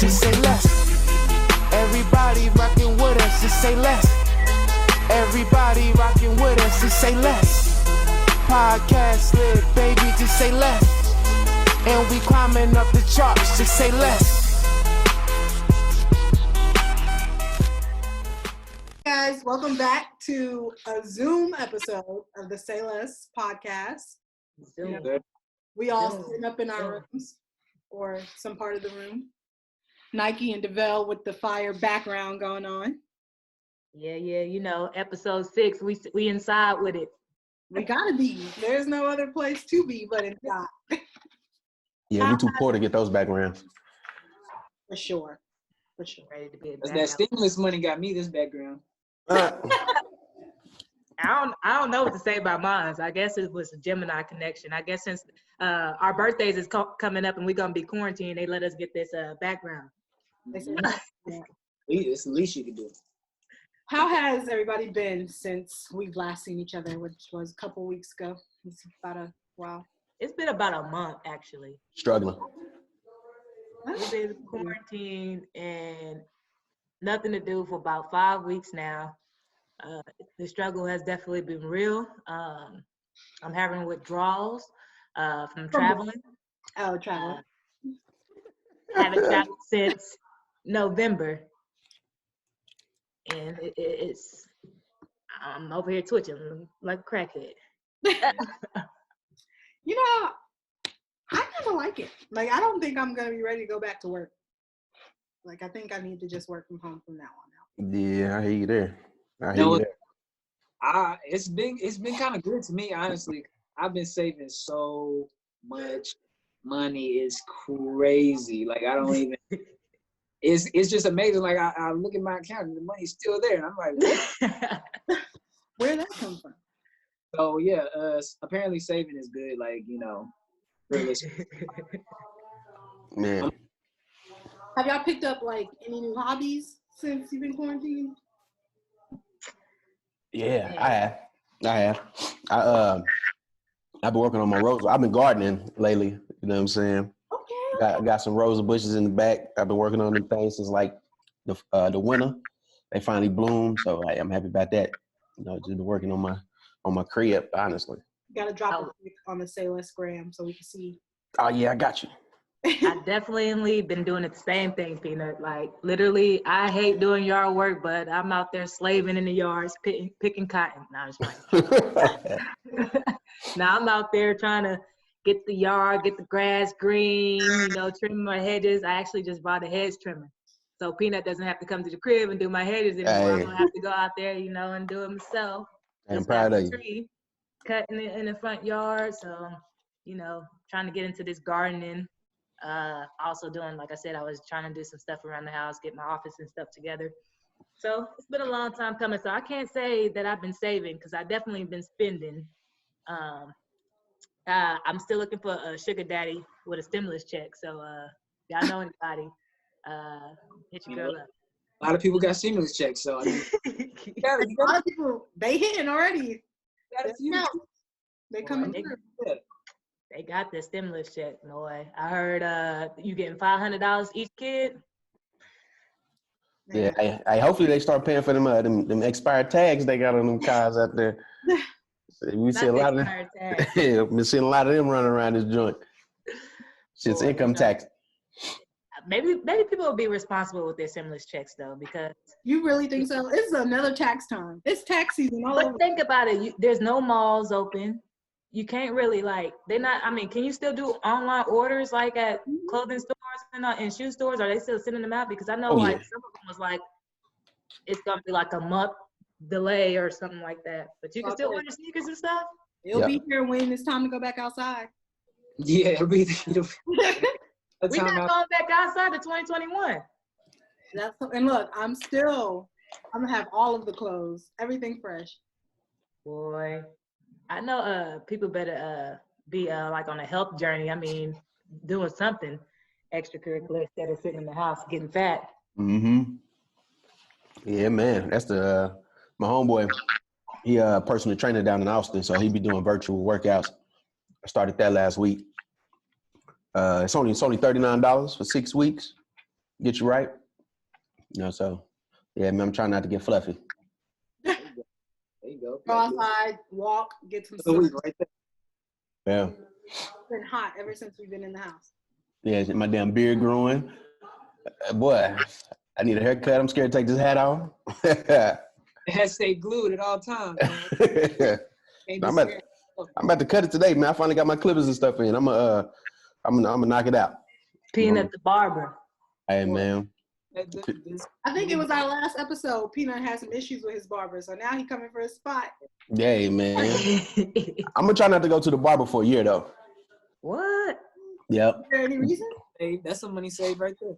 just say less. Everybody rocking with us, just say less. Everybody rocking with us, just say less. Podcast lit, baby, just say less. And we climbing up the charts, just say less. Guys, welcome back to a Zoom episode of the Say Less podcast. We all sitting up in our rooms or some part of the room. Nike and DeVelle with the fire background going on. Yeah, you know, episode 6, we inside with it. We gotta be. There's no other place to be but inside. Yeah, we too poor to get those backgrounds. For sure. Ready to be that stimulus money got me this background. I don't know what to say about mine. I guess it was a Gemini connection. I guess since our birthdays is coming up and we're gonna be quarantined, they let us get this background. It's the least you could do. How has everybody been since we've last seen each other, which was a couple weeks ago? It's about a while. It's been about a month, actually. Struggling. We've been quarantined and nothing to do for about 5 weeks now. The struggle has definitely been real. I'm having withdrawals from traveling. Oh, travel. Haven't traveled since November. And I'm over here twitching like a crackhead. You know, I kind of like it. Like, I don't think I'm going to be ready to go back to work. Like, I think I need to just work from home from now on out. Yeah, I hear you there. It's been kind of good to me, honestly. I've been saving so much money. It's crazy. Like, I don't even... It's just amazing. Like, I look at my account and the money's still there. And I'm like, where'd that come from? So, yeah, apparently saving is good. Like, you know, Man. Have y'all picked up, like, any new hobbies since you've been quarantined? Yeah, I have. I've been working on my roses. I've been gardening lately. You know what I'm saying? Okay. Got some rose bushes in the back. I've been working on them things since like the winter. They finally bloomed, so I'm happy about that. You know, just been working on my crib, honestly. You gotta drop a pic on the Say Less gram so we can see. Oh yeah, I got you. I definitely been doing the same thing, Peanut. Like, literally, I hate doing yard work, but I'm out there slaving in the yards, picking cotton. No, I'm just playing. Now I'm out there trying to get the yard, get the grass green, you know, trim my hedges. I actually just bought a hedge trimmer. So Peanut doesn't have to come to the crib and do my hedges anymore. Hey. I'm gonna have to go out there, you know, and do it myself. I'm proud of you. Tree cutting it in the front yard. So, you know, trying to get into this gardening. Also doing, like I said, I was trying to do some stuff around the house, get my office and stuff together. So it's been a long time coming. So I can't say that I've been saving because I definitely been spending. I'm still looking for a sugar daddy with a stimulus check. So y'all know anybody, hit your girl up. A lot of people got stimulus checks, so I mean, a lot of people, they hitting already. They coming through. They got the stimulus check, boy. I heard you getting $500 each kid. Yeah, hopefully they start paying for them expired tags they got on them cars out there. We see a lot of them. Yeah, we've been seeing a lot of them running around this joint. Shit's income tax. Maybe people will be responsible with their stimulus checks though, because you really think so? It's another tax time. It's tax season all over. But think about it. There's no malls open. You can't really can you still do online orders like at clothing stores and shoe stores? Are they still sending them out? Because I know some of them was like, it's going to be like a month delay or something like that. But you can still order sneakers and stuff? It'll be here when it's time to go back outside. Yeah, it'll be. We're not going back outside to 2021. And look, I'm going to have all of the clothes, everything fresh. Boy. I know people better be like on a health journey. I mean, doing something extracurricular instead of sitting in the house getting fat. Mm-hmm. Yeah, man. That's my homeboy. He a personal trainer down in Austin, so he be doing virtual workouts. I started that last week. It's only $39 for 6 weeks. get you right. You know, so yeah, man, I'm trying not to get fluffy. There you go. Go outside, walk, get some So we sun. right there. Yeah. It's been hot ever since we've been in the house. Yeah, my damn beard growing. Boy, I need a haircut. I'm scared to take this hat off. It has to stay glued at all times, man. I'm about to cut it today, man. I finally got my clippers and stuff in. I'm gonna knock it out. Peanut the barber. Hey, man. I think it was our last episode. Peanut had some issues with his barber, so now he coming for his spot. Hey, man. I'm gonna try not to go to the barber for a year though. What? Yep. Is there any reason? Hey, that's some money saved right there.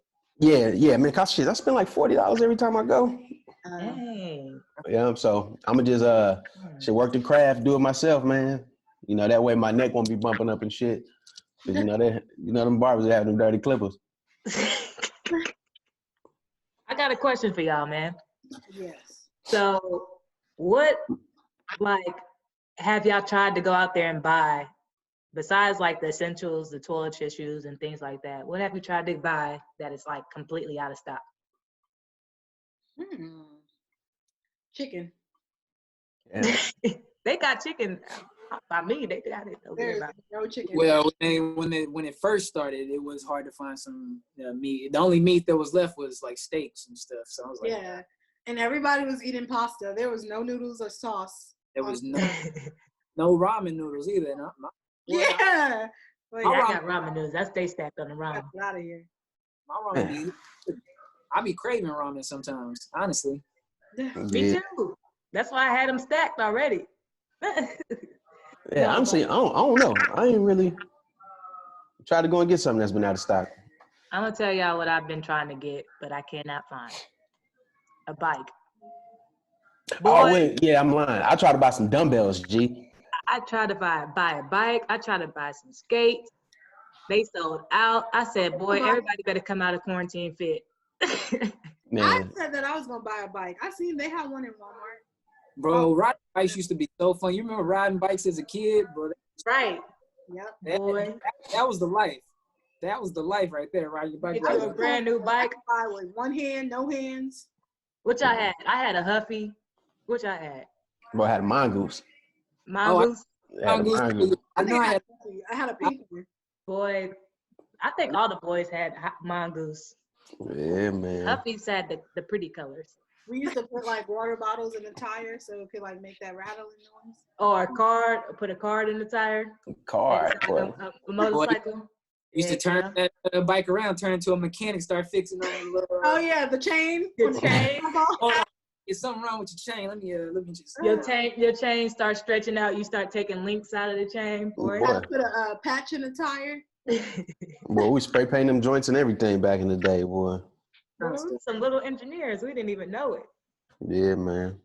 Yeah, man. Cause shit, I spend like $40 every time I go. Dang. Yeah, so I'm gonna just should work the craft, do it myself, man. You know, that way my neck won't be bumping up and shit. Cause you know them barbers that have them dirty clippers. I got a question for y'all, man. Yes. So what, like, have y'all tried to go out there and buy, besides like the essentials, the toilet tissues and things like that? What have you tried to buy that is like completely out of stock? Chicken. Yeah. They got chicken. By me, they got it. There's no chicken. Well, when it first started, it was hard to find some meat. The only meat that was left was like steaks and stuff. So I was like, yeah, and everybody was eating pasta. There was no noodles or sauce. there was no ramen noodles either. Yeah. Like, I got ramen noodles. That stay stacked on the ramen. get out of here. My ramen I be craving ramen sometimes, honestly. Me too. That's why I had them stacked already. Yeah, I'm saying I don't know. I ain't really tried to go and get something that's been out of stock. I'm gonna tell y'all what I've been trying to get, but I cannot find. A bike. Boy, Oh wait, yeah, I'm lying. I tried to buy some dumbbells, G. I tried to buy a bike. I tried to buy some skates. They sold out. I said, boy, everybody better come out of quarantine fit. Man. I said that I was gonna buy a bike. I seen they had one in Walmart. Bro, riding bikes used to be so fun. You remember riding bikes as a kid, bro? Right. Yep. Boy. That was the life. That was the life right there, riding your bike. Get you a brand new bike. I with one hand, no hands. Which I had. I had a Huffy. Which I had. Bro, I had a mongoose. Mongoose. I know I had a pink one. Boy, I think all the boys had mongoose. Yeah, man. Huffy's had the pretty colors. We used to put like water bottles in the tire so it could like make that rattling noise. Or put a card in the tire. Card. A motorcycle. Used to turn that bike around, turn into a mechanic, start fixing on the little. Oh yeah, the chain. The chain. Is something wrong with your chain? Let me just. Your chain starts stretching out. You start taking links out of the chain. Boy. Put a patch in the tire. Boy, we spray paint them joints and everything back in the day, boy. Some little engineers, we didn't even know it. Yeah, man.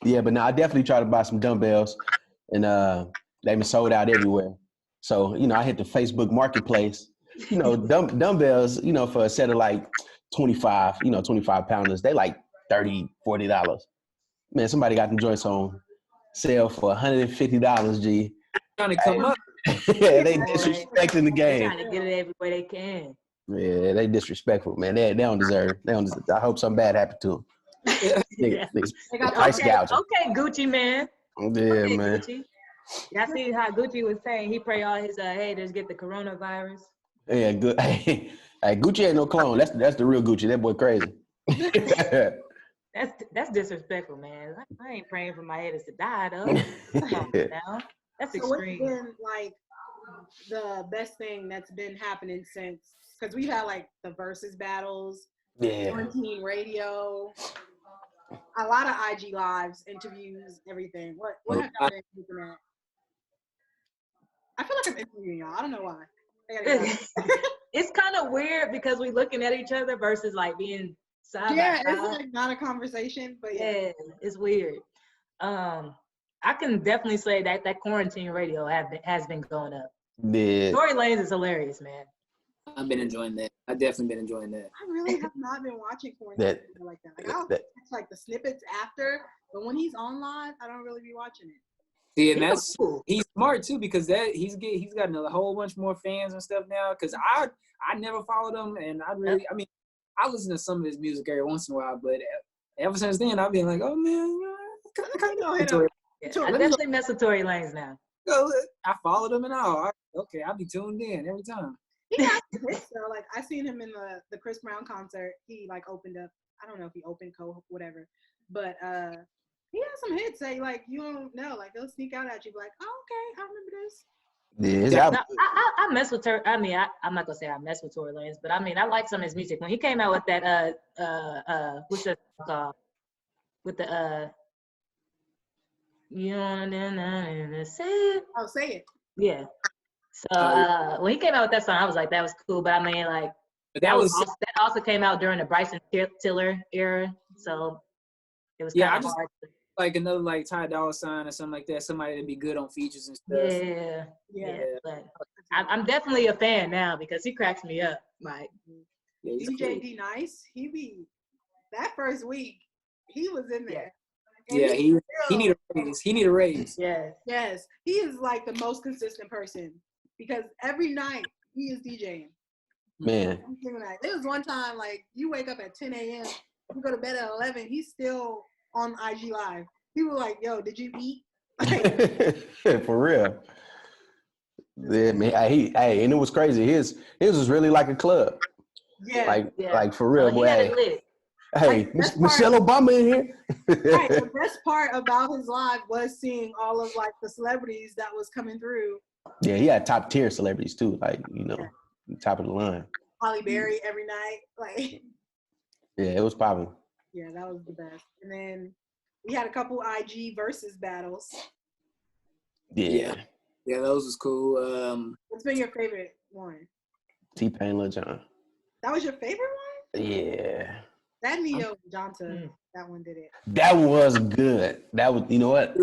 Yeah, but now I definitely try to buy some dumbbells, and they've been sold out everywhere. So, you know, I hit the Facebook Marketplace. You know, dumbbells, you know, for a set of like 25 pounders, they like $30, $40. Man, somebody got them joints on sale for $150, G. Trying to come up. Yeah, they disrespecting the game. Trying to get it every way they can. Yeah, they disrespectful, man. They don't deserve. I hope something bad happened to them. Yeah. Price gouging. Okay, Gucci man. Yeah, okay, man. Gucci. Y'all see how Gucci was saying he pray all his haters get the coronavirus. Yeah, good. Hey, Gucci ain't no clone. That's the real Gucci. That boy crazy. That's disrespectful, man. I ain't praying for my haters to die though. Come on now. That's extreme. What's been like the best thing that's been happening since? Because we've had like the versus battles, quarantine radio, a lot of IG lives, interviews, everything. What have y'all been looking at? I feel like I'm interviewing y'all. I don't know why. It's kind of weird because we looking at each other versus like being side by side. It's like not a conversation, but yeah, it's weird. I can definitely say that quarantine radio has been going up. Yeah. Tory Lanez is hilarious, man. I've been enjoying that. I've definitely been enjoying that. I really have not been watching quarantine like that. Like I'll catch like the snippets after, but when he's on live, I don't really be watching it. See, and he's smart too because he's gotten a whole bunch more fans and stuff now. Because I never followed him, and I mean, I listen to some of his music every once in a while, but ever since then, I've been like, oh man, I definitely mess with Tory Lanez now. I followed him and all. I'll be tuned in every time. He has some hits though. Like I seen him in the Chris Brown concert. He like opened up. I don't know if he opened whatever, but he has some hits that like you don't know. Like they'll sneak out at you, like, oh, okay, I remember this. Yeah, no, I mess with her. I mean, I'm not gonna say I mess with Tory Lanez, but I mean, I like some of his music. When he came out with that what's that called? With the you wanna say it? Oh, say it. Yeah. So when he came out with that song, I was like, that was cool. But I mean, like that also came out during the Bryson Tiller era, so it was kind of hard. Like another like Ty Dolla $ign or something like that. Somebody that'd be good on features and stuff. Yeah. But I'm definitely a fan now because he cracks me up. Like DJ cool. D Nice, that first week he was in there. Yeah, he need a raise. He need a raise. Yes, he is like the most consistent person because every night he is DJing. Man. There was one time like you wake up at 10 a.m., you go to bed at 11, he's still on IG Live. People were like, yo, did you eat? For real. Yeah, man. And it was crazy. His was really like a club. Yeah. Like for real, boy. Hey, like, Michelle Obama in here. Right. The best part about his live was seeing all of like the celebrities that was coming through. Yeah, he had top tier celebrities too, like top of the line. Halle Berry every night, like. Yeah, it was popping. Yeah, that was the best. And then we had a couple IG versus battles. Yeah, those was cool. What's been your favorite one? T-Pain, Lil Jon. That was your favorite one? Yeah. That Neo Jonta, that one did it. That was good. That was, you know what?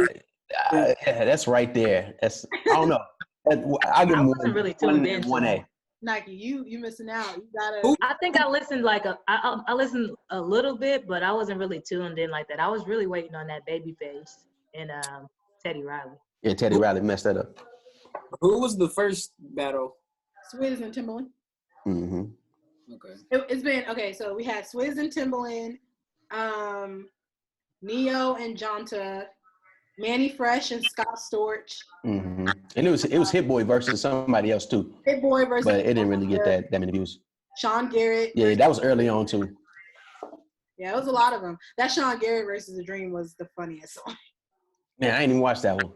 Yeah, that's right there. That's, I don't know. I wasn't really tuned in. 1A. Nike, you missing out. You gotta. I think I listened I listened a little bit, but I wasn't really tuned in like that. I was really waiting on that Babyface and Teddy Riley. Yeah, Teddy Riley messed that up. Who was the first battle? Swizz and Timbaland. Mm-hmm. Okay. It's been okay. So we had Swizz and Timbaland, Neo and Jonta, Manny Fresh and Scott Storch. Mm-hmm. And it was Hit Boy versus somebody else too. Hit Boy versus. But it didn't really get that many views. Sean Garrett. Yeah, that was early on too. Yeah, it was a lot of them. That Sean Garrett versus The Dream was the funniest song. Man, I ain't even watched that one.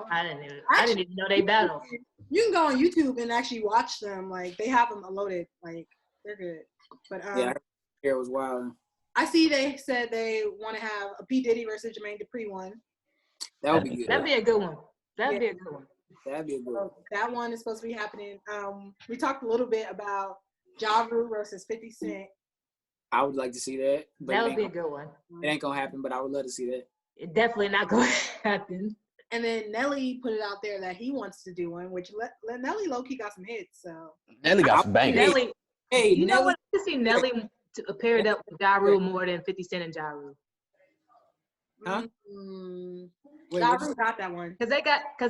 I didn't even know they battled. You can go on YouTube and actually watch them. Like they have them loaded. Like they're good. But it was wild. I see they said they want to have a P. Diddy versus Jermaine Dupri one. That would be good. That'd be a good one. That'd be a good one. So that one is supposed to be happening. We talked a little bit about Ja Rule versus 50 Cent. I would like to see that. But that would be a good one. It ain't gonna happen, but I would love to see that. It definitely not gonna happen. And then Nelly put it out there that he wants to do one, which Nelly low-key got some hits. So Nelly got some bangers. Nelly, you know what? I see Nelly paired up with Ja Rule more than 50 Cent and Ja Rule. Huh? Ja Rule got that one. Cause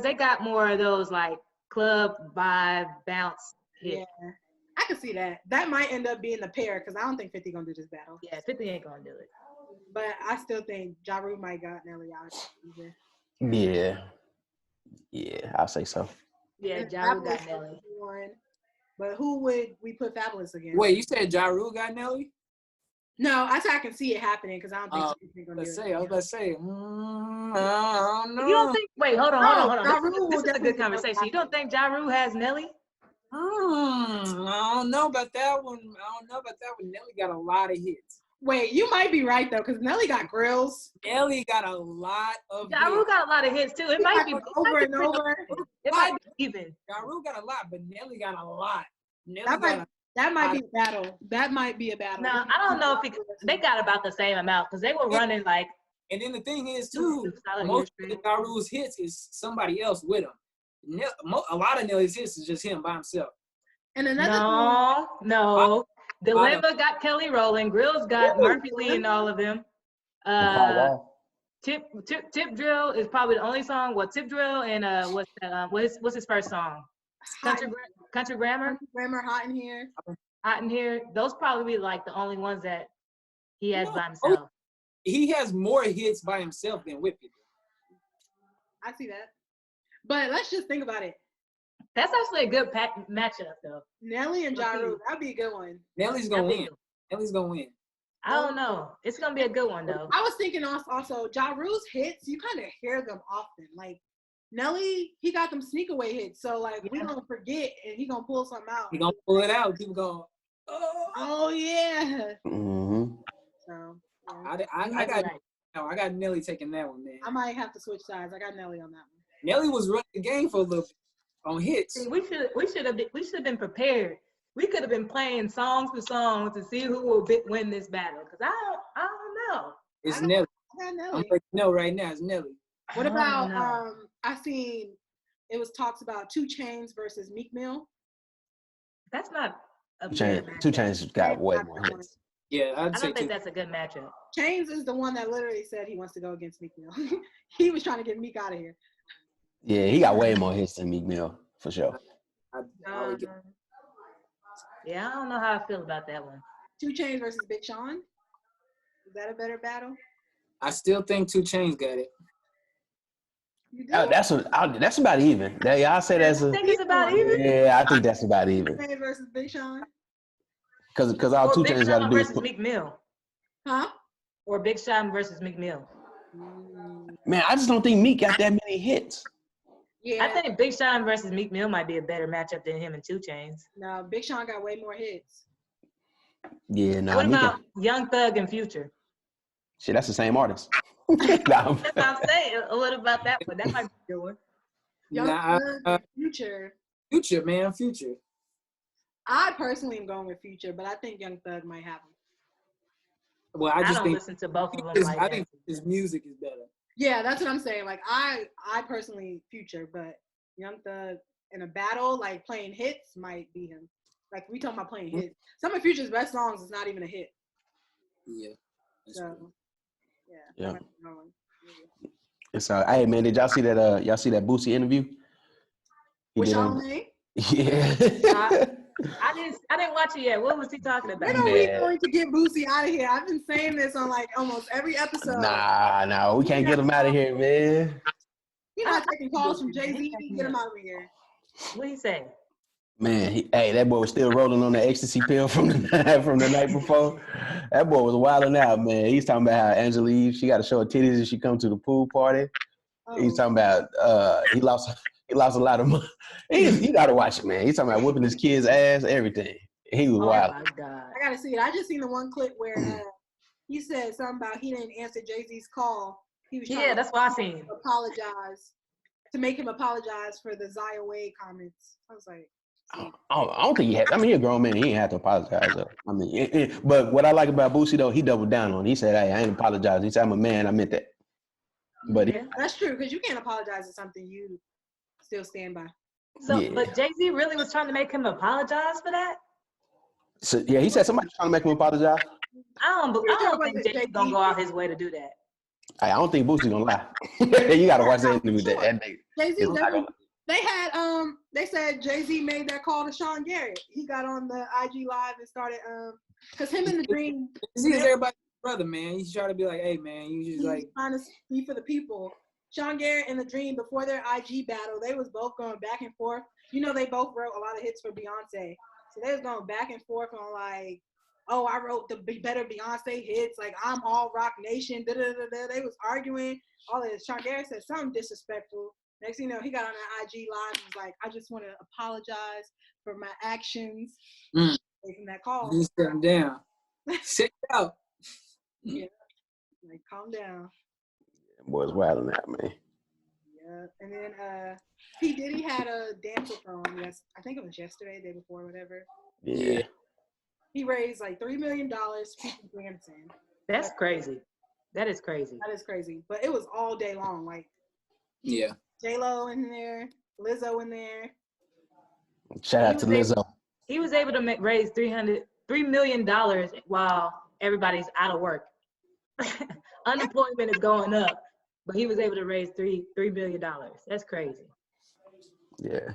they got more of those like club vibe bounce hits. Yeah, I can see that. That might end up being the pair because I don't think 50 gonna do this battle. Yeah, 50 ain't gonna do it. But I still think Ja Rule might got Nelly out. Yeah, I'll say so. Yeah, Ja Rule got Nelly. But who would we put Fabulous against? Wait, you said Ja Rule got Nelly? No, I said I can see it happening because I don't think he's gonna do it. I was about to say, I don't know. You don't think? Wait, hold on. This is a good conversation. You don't think Ja Rule has Nelly? I don't know about that one. Nelly got a lot of hits. Wait, you might be right though, because Nelly got grills. Nelly got a lot of Ja Rule got a lot of hits too. It might be over and over. It might be even. Ja Rule got a lot, but Nelly got a lot. That might be a battle. That might be a battle. No, I don't know if they got about the same amount because they were running like. And then the thing is too, most of Ja Rule's hits is somebody else with him. A lot of Nelly's hits is just him by himself. And another no. Dilemma got Kelly Rowland. Grills got Murphy Lee and all of them. Tip Drill is probably the only song. Tip Drill and what's his first song? Country Grammar, Hot in Here. Hot in Here. Those probably be like the only ones that he has by Oh, himself. he has more hits by himself than with people. I see that. But let's just think about it. That's actually a good matchup, though. Nelly and Ja Rule, that'd be a good one. Nelly's gonna win. Nelly's gonna win. I don't know. It's gonna be a good one, though. I was thinking also Ja Rule's hits, you kind of hear them often. Like Nelly, he got them sneak away hits. So like we gonna forget and he gonna pull something out. He gonna pull it out. People going, oh yeah. Mm-hmm. So yeah. I got Nelly taking that one, man. I might have to switch sides. I got Nelly on that one. Nelly was running the game for a little bit on hits. See, we should have been prepared. We could have been playing songs for songs to see who will win this battle. Cause I don't know. It's Nelly. I got Nelly. I'm letting you know right now. It's Nelly. What about I seen it was talks about 2 Chainz versus Meek Mill. That's not a 2 Chainz got way more hits. Yeah, I don't think that's a good matchup. Chainz is the one that literally said he wants to go against Meek Mill. He was trying to get Meek out of here. Yeah, he got way more hits than Meek Mill for sure. Yeah, I don't know how I feel about that one. 2 Chainz versus Big Sean. Is that a better battle? I still think 2 Chainz got it. You do? That's about even. I'll say that's I think it's about even. Yeah, I think that's about even. 2 Chainz versus Big Sean. Because all 2 Chainz got to do is versus Meek Mill. Huh? Or Big Sean versus Meek Mill. Man, I just don't think Meek got that many hits. Yeah. I think Big Sean versus Meek Mill might be a better matchup than him and 2 Chainz. No, Big Sean got way more hits. Yeah, nah. What about Young Thug and Future? Shit, that's the same artist. That's what I'm saying. What about that one? That might be a good one. Young Thug and Future. Future, man, Future. I personally am going with Future, but I think Young Thug might have him. Well, I just don't think listen to both of them. I think his music is better. Yeah, that's what I'm saying. Like I personally Future, but Young Thug in a battle, like playing hits, might be him. Like we talking about playing hits. Some of Future's best songs is not even a hit. Yeah. So yeah. So hey man, did y'all see that Boosie interview? With Charlamagne? Yeah. I didn't watch it yet. What was he talking about? When are we going to get Boosie out of here? I've been saying this on like almost every episode. Nah, we can't get him out of here, man. You're not taking calls from Jay-Z. Get him out of here. What he say? Man, that boy was still rolling on the ecstasy pill from the night before. That boy was wilding out, man. He's talking about how Angela Eve, she got to show her titties if she come to the pool party. Oh. He's talking about he lost a lot of money. You got to watch it, man. He's talking about whipping his kid's ass, everything. He was wild. Oh my God. I got to see it. I just seen the one clip where he said something about he didn't answer Jay-Z's call. He was trying that's what I seen. To make him apologize for the Zaya Wade comments. I was like, I don't think he had. I mean, he's a grown man. He ain't have to apologize. I mean, but what I like about Boosie though, he doubled down on it. He said, "Hey, I ain't apologizing." He said, "I'm a man. I meant that." But that's true because you can't apologize for something you still stand by. So, but Jay-Z really was trying to make him apologize for that. So yeah, he said somebody's trying to make him apologize. I don't think Jay-Z's gonna go out his way to do that. I don't think Boosie's gonna lie. You gotta watch that interview. Jay-Z they said Jay-Z made that call to Sean Garrett. He got on the IG live and started because him in the Dream. Jay-Z is everybody's brother, man. He's trying to be like, hey man, you just like trying to speak for the people. Sean Garrett and the Dream before their IG battle, they was both going back and forth. You know, they both wrote a lot of hits for Beyonce, so they was going back and forth on like, oh, I wrote the better Beyonce hits, like I'm all Rock Nation. Da, da, da, da. They was arguing all this. Sean Garrett said something disrespectful. Next thing you know, he got on an IG live and was like, I just want to apologize for my actions. Taking that call. You sit him down. Sit out. Yeah. Like, calm down. Boy's wilding out, man. Yeah. And then P. Diddy had a dance-a-thon. Yes, I think it was yesterday, day before, whatever. Yeah. He raised like $3 million. People dancing. That's crazy. That is crazy. That is crazy. But it was all day long. Like, yeah. J-Lo in there, Lizzo in there. Shout out to Lizzo. He was able to raise $3 million while everybody's out of work. Unemployment is going up, but he was able to raise $3 million. That's crazy. Yeah.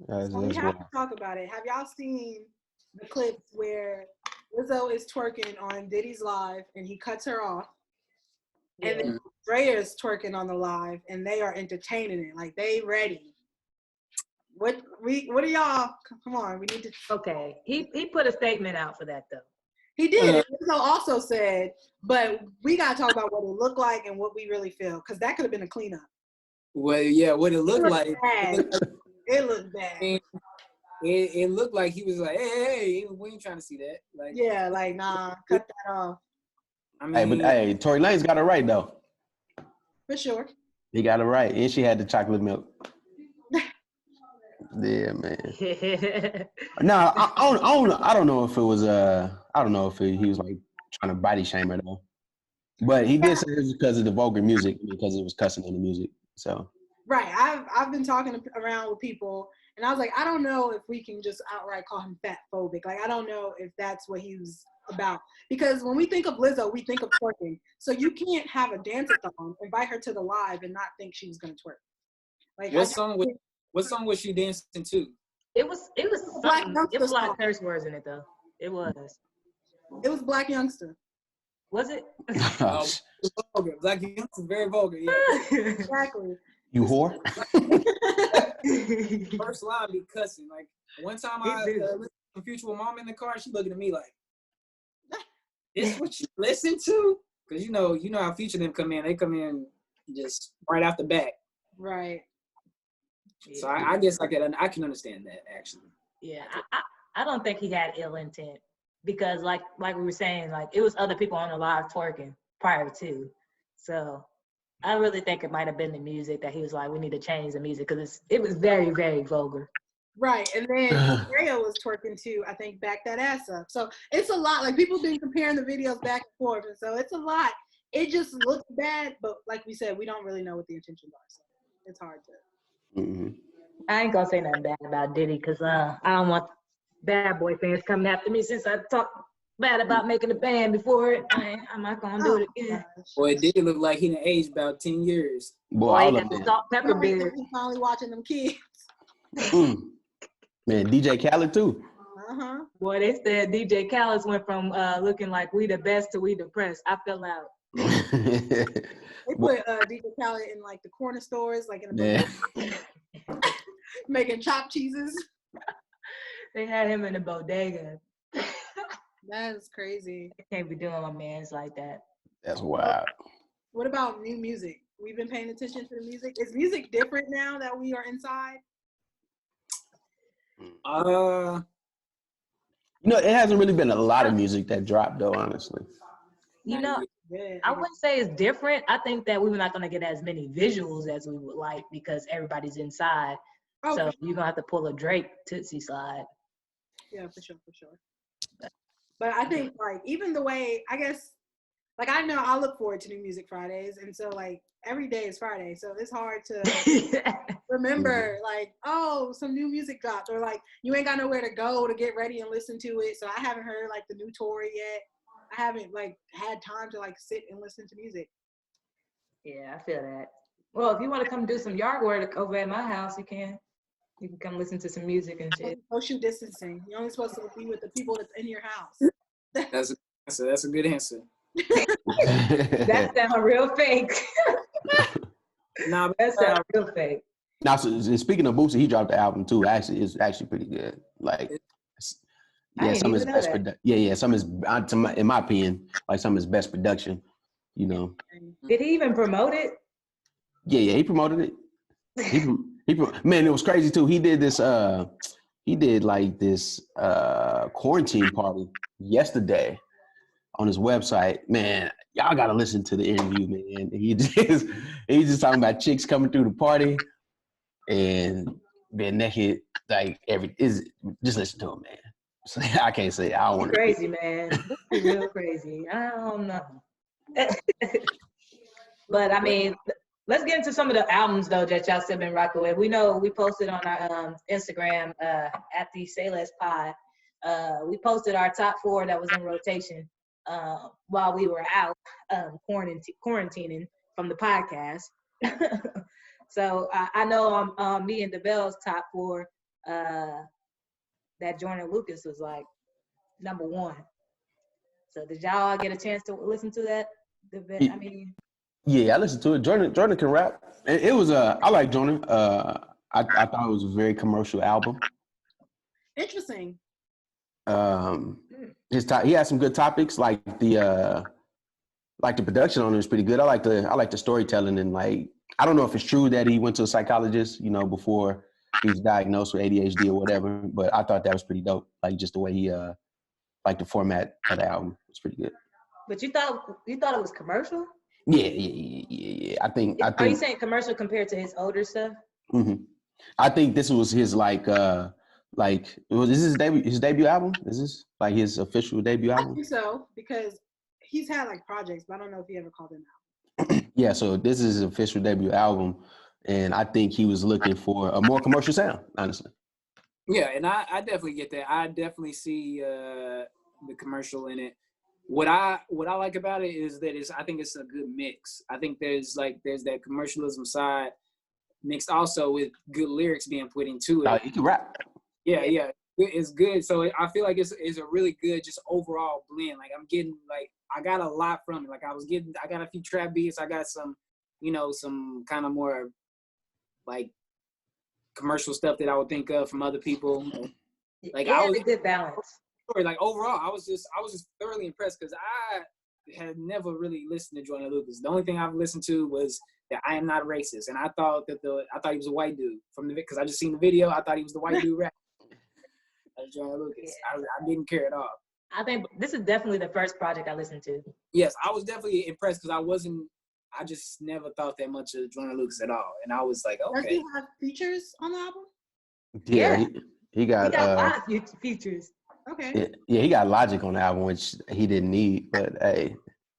So we have to talk about it. Have y'all seen the clips where Lizzo is twerking on Diddy's live and he cuts her off? And then Drea is twerking on the live and they are entertaining it. Like they ready. What are y'all? Come on, we need to. Okay, he put a statement out for that though. He did. Lizzo also said, but we gotta talk about what it looked like and what we really feel, because that could have been a cleanup. Well, yeah, what it looked like. It looked bad. It looked like he was like, hey, we ain't trying to see that. Like, yeah, like nah, cut that off. I mean, hey, Tory Lanez got it right though. For sure. He got it right, and she had the chocolate milk. Yeah, man. No, I don't know if it was I don't know if he was like trying to body shame her though. But he did say it was because of the vulgar music, because it was cussing in the music. So right, I've been talking around with people, and I was like, I don't know if we can just outright call him fat phobic. Like I don't know if that's what he was about, because when we think of Lizzo, we think of twerking. So you can't have a dance-a-thon, invite her to the live, and not think she was gonna twerk. Like what song was she dancing to? It was Black something. Youngster It was a lot song. of curse words in it though. It was. It was Black Youngster. Was it? Vulgar. Black Youngster, very vulgar. Yeah. Exactly. You whore. First line be cussing. Like one time I listened to Future with Mom in the car, she looking at me like, "This what you listen to?" Because you know how Future them come in. They come in just right off the bat. Right. So I guess I can understand that actually. Yeah, I don't think he had ill intent, because like we were saying, like it was other people on the live twerking prior to. So I really think it might have been the music that he was like, we need to change the music, because it was very, very vulgar. Right. And then Drea was twerking too, I think, back that ass up. So it's a lot. Like people been comparing the videos back and forth. And so it's a lot. It just looks bad, but like we said, we don't really know what the intentions are. So it's hard to. Mm-hmm. I ain't gonna say nothing bad about Diddy, because I don't want bad boy fans coming after me, since I talked bad about making a band before it. I'm not gonna do it again. Boy, it did look like he done aged about 10 years. Boy, he got the salt pepper beard. Finally watching them kids. Man, DJ Khaled too. Boy, they said DJ Khaled went from looking like we the best to we depressed. I fell out. They put DJ Khaled in like the corner stores, like in a making chopped cheeses. They had him in the bodega. That is crazy. I can't be doing my mans like that. That's wild. What about new music? We've been paying attention to the music. Is music different now that we are inside? It hasn't really been a lot of music that dropped though, honestly. I wouldn't say it's different. I think that we're not gonna get as many visuals as we would like, because everybody's inside. Okay. So you're gonna have to pull a Drake Tootsie slide. Yeah, for sure. But I think like even the way, I guess, like I know I look forward to New Music Fridays, and so like every day is Friday, so it's hard to remember like, oh, some new music dropped, or like you ain't got nowhere to go to get ready and listen to it. So I haven't heard like the new Tory yet. I haven't like had time to like sit and listen to music. Yeah, I feel that. Well, if you want to come do some yard work over at my house, you can. You can come listen to some music and shit. Social distancing. You're only supposed to be with the people that's in your house. That's a good answer. That sounds real fake. Nah, that sounds real fake. Now, so speaking of Boosie, he dropped the album too. Actually, it's actually pretty good. Like, some of his best production. Some of his, in my opinion, like some of his best production. Did he even promote it? Yeah, he promoted it. Man, it was crazy too. He did this. He did like this quarantine party yesterday on his website. Man, y'all gotta listen to the interview, man. He's just talking about chicks coming through the party and being naked, like just listen to him, man. So, I can't say I don't want to. Crazy, man. This is real crazy. I don't know. But I mean, let's get into some of the albums though that y'all still been rocking with. We know we posted on our Instagram at the Say Less Pod. We posted our top 4 that was in rotation while we were out quarantining from the podcast. So I know me and DeBelle's top 4 that Joyner Lucas was like #1. So did y'all get a chance to listen to that? I mean, yeah, I listened to it. Jordan can rap. It was I like Jordan. I thought it was a very commercial album. Interesting. He had some good topics, like the production on it was pretty good. I like the storytelling, and like I don't know if it's true that he went to a psychologist, before he was diagnosed with ADHD or whatever, but I thought that was pretty dope. Like just the way he like the format of the album was pretty good. But you thought it was commercial? Yeah. I think. Are you saying commercial compared to his older stuff? Mm-hmm. I think this was his this is his debut album? Is this like his official debut album? I think so, because he's had like projects, but I don't know if he ever called them out. Yeah, so this is his official debut album, and I think he was looking for a more commercial sound, honestly. Yeah, and I definitely get that. I definitely see the commercial in it. What I like about it is that I think it's a good mix. I think there's that commercialism side mixed also with good lyrics being put into it. You can rap. Yeah, it's good. So I feel like it's a really good just overall blend. Like I'm getting I got a lot from it. Like I got a few trap beats. I got some, some kind of more like commercial stuff that I would think of from other people. Like I was a good balance. Like overall, I was just thoroughly impressed because I had never really listened to Joyner Lucas. The only thing I've listened to was that I Am Not Racist, and I thought he was a white dude because I just seen the video. I thought he was the white dude rapping. Joyner Lucas. Yeah. I didn't care at all. I think this is definitely the first project I listened to. Yes, I was definitely impressed because I just never thought that much of Joyner Lucas at all, and I was like, okay. Does he have features on the album? Yeah. He got a lot of features. Okay. Yeah, he got Logic on the album, which he didn't need. But hey,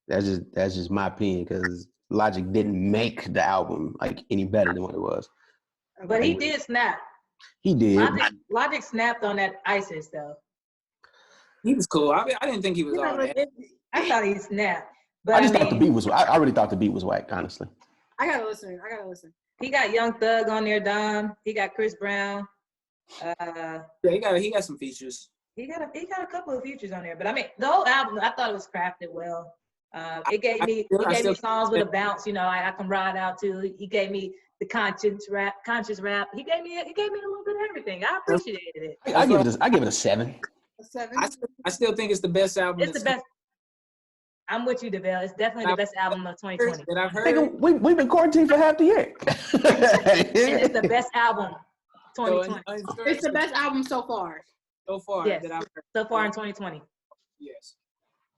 that's just my opinion because Logic didn't make the album like any better than what it was. But he did snap. He did. Logic snapped on that ISIS though. He was cool. I didn't think he was all that. I thought he snapped. But I thought the beat was. I really thought the beat was whack, honestly. I gotta listen. He got Young Thug on there, Dom. He got Chris Brown. Yeah, he got some features. He got a couple of features on there, but I mean the whole album I thought it was crafted well. It gave me songs with a bounce. I can ride out to. He gave me the conscious rap. He gave me a little bit of everything. I appreciated it. I give it a 7. A 7. I still think it's the best album. It's the best. I'm with you, DeVille. It's definitely the best album of 2020. That I've heard. We've been quarantined for half the year. And it's the best album 2020. It's the best album so far. Yes. That I've heard. So far in 2020. Yes.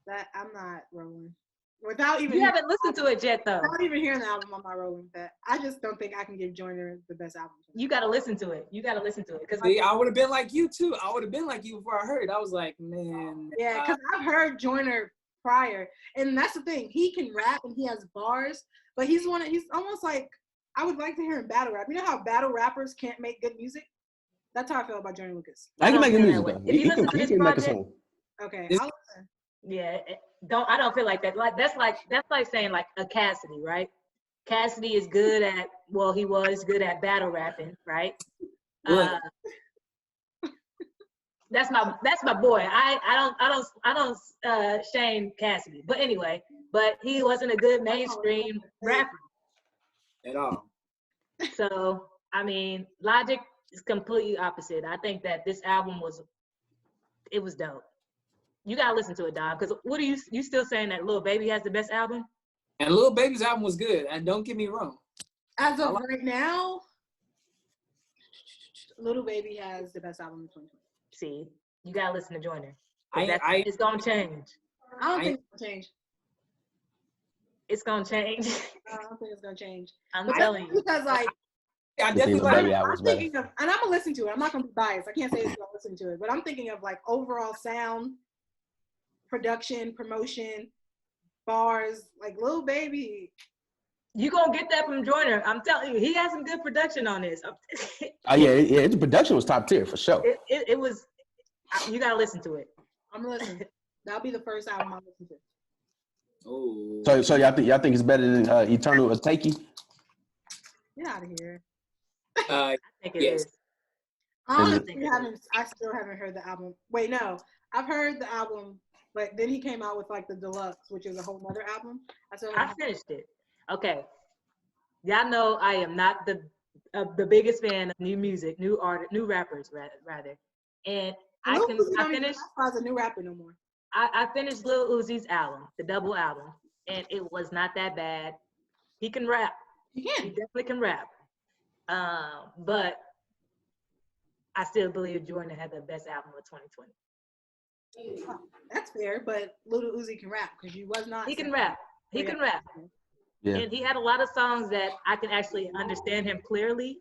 That I'm not rolling. Without even you haven't listened to it yet though. Without even hearing the album, I'm not rolling with that. I just don't think I can give Joyner the best album. You gotta listen to it. Because I would have been like you too. I would have been like you before I heard. I was like, man. Yeah, because I've heard Joyner prior, and that's the thing. He can rap and he has bars, but he's almost like I would like to hear him battle rap. You know how battle rappers can't make good music? That's how I feel about Joyner Lucas. I can make good music though. If you listen to this project, okay, I'll listen. Yeah, I don't feel like that. Like that's like saying like a Cassidy, right? Cassidy is good at he was good at battle rapping, right? That's my boy. I don't shame Cassidy, but anyway, he wasn't a good mainstream rapper at all. So I mean, Logic is completely opposite. I think that this album was dope. You gotta listen to it, Dom. Because what are you still saying that Lil Baby has the best album? And Lil Baby's album was good. And don't get me wrong. As of right now, Lil Baby has the best album in 2020. See, you gotta listen to Joyner. It's gonna change. I don't think it's gonna change. It's gonna change. I don't think it's gonna change. I'm telling you. Because like I definitely I'm thinking of, and I'm gonna listen to it. I'm not gonna be biased. I can't say it's gonna listen to it, but I'm thinking of like overall sound, production, promotion, bars, like Lil Baby. You gonna get that from Joyner. I'm telling you, he has some good production on this. Yeah, the production was top tier for sure. It was. You gotta listen to it. I'm listening. That'll be the first album I listen to. Oh. So y'all think it's better than Eternal Ataki? Get out of here. I think it is. I still haven't heard the album. Wait, no, I've heard the album, but then he came out with like the deluxe, which is a whole other album. I finished it. Okay, y'all know I am not the biggest fan of new music, new rappers rather, and I finished. As a new rapper no more. I finished Lil Uzi's album, the double album, and it was not that bad. He can rap. He definitely can rap. But I still believe Jordan had the best album of 2020. That's fair, but Lil Uzi can rap because you was not. He can rap. He can rap. Yeah. And he had a lot of songs that I can actually understand him clearly,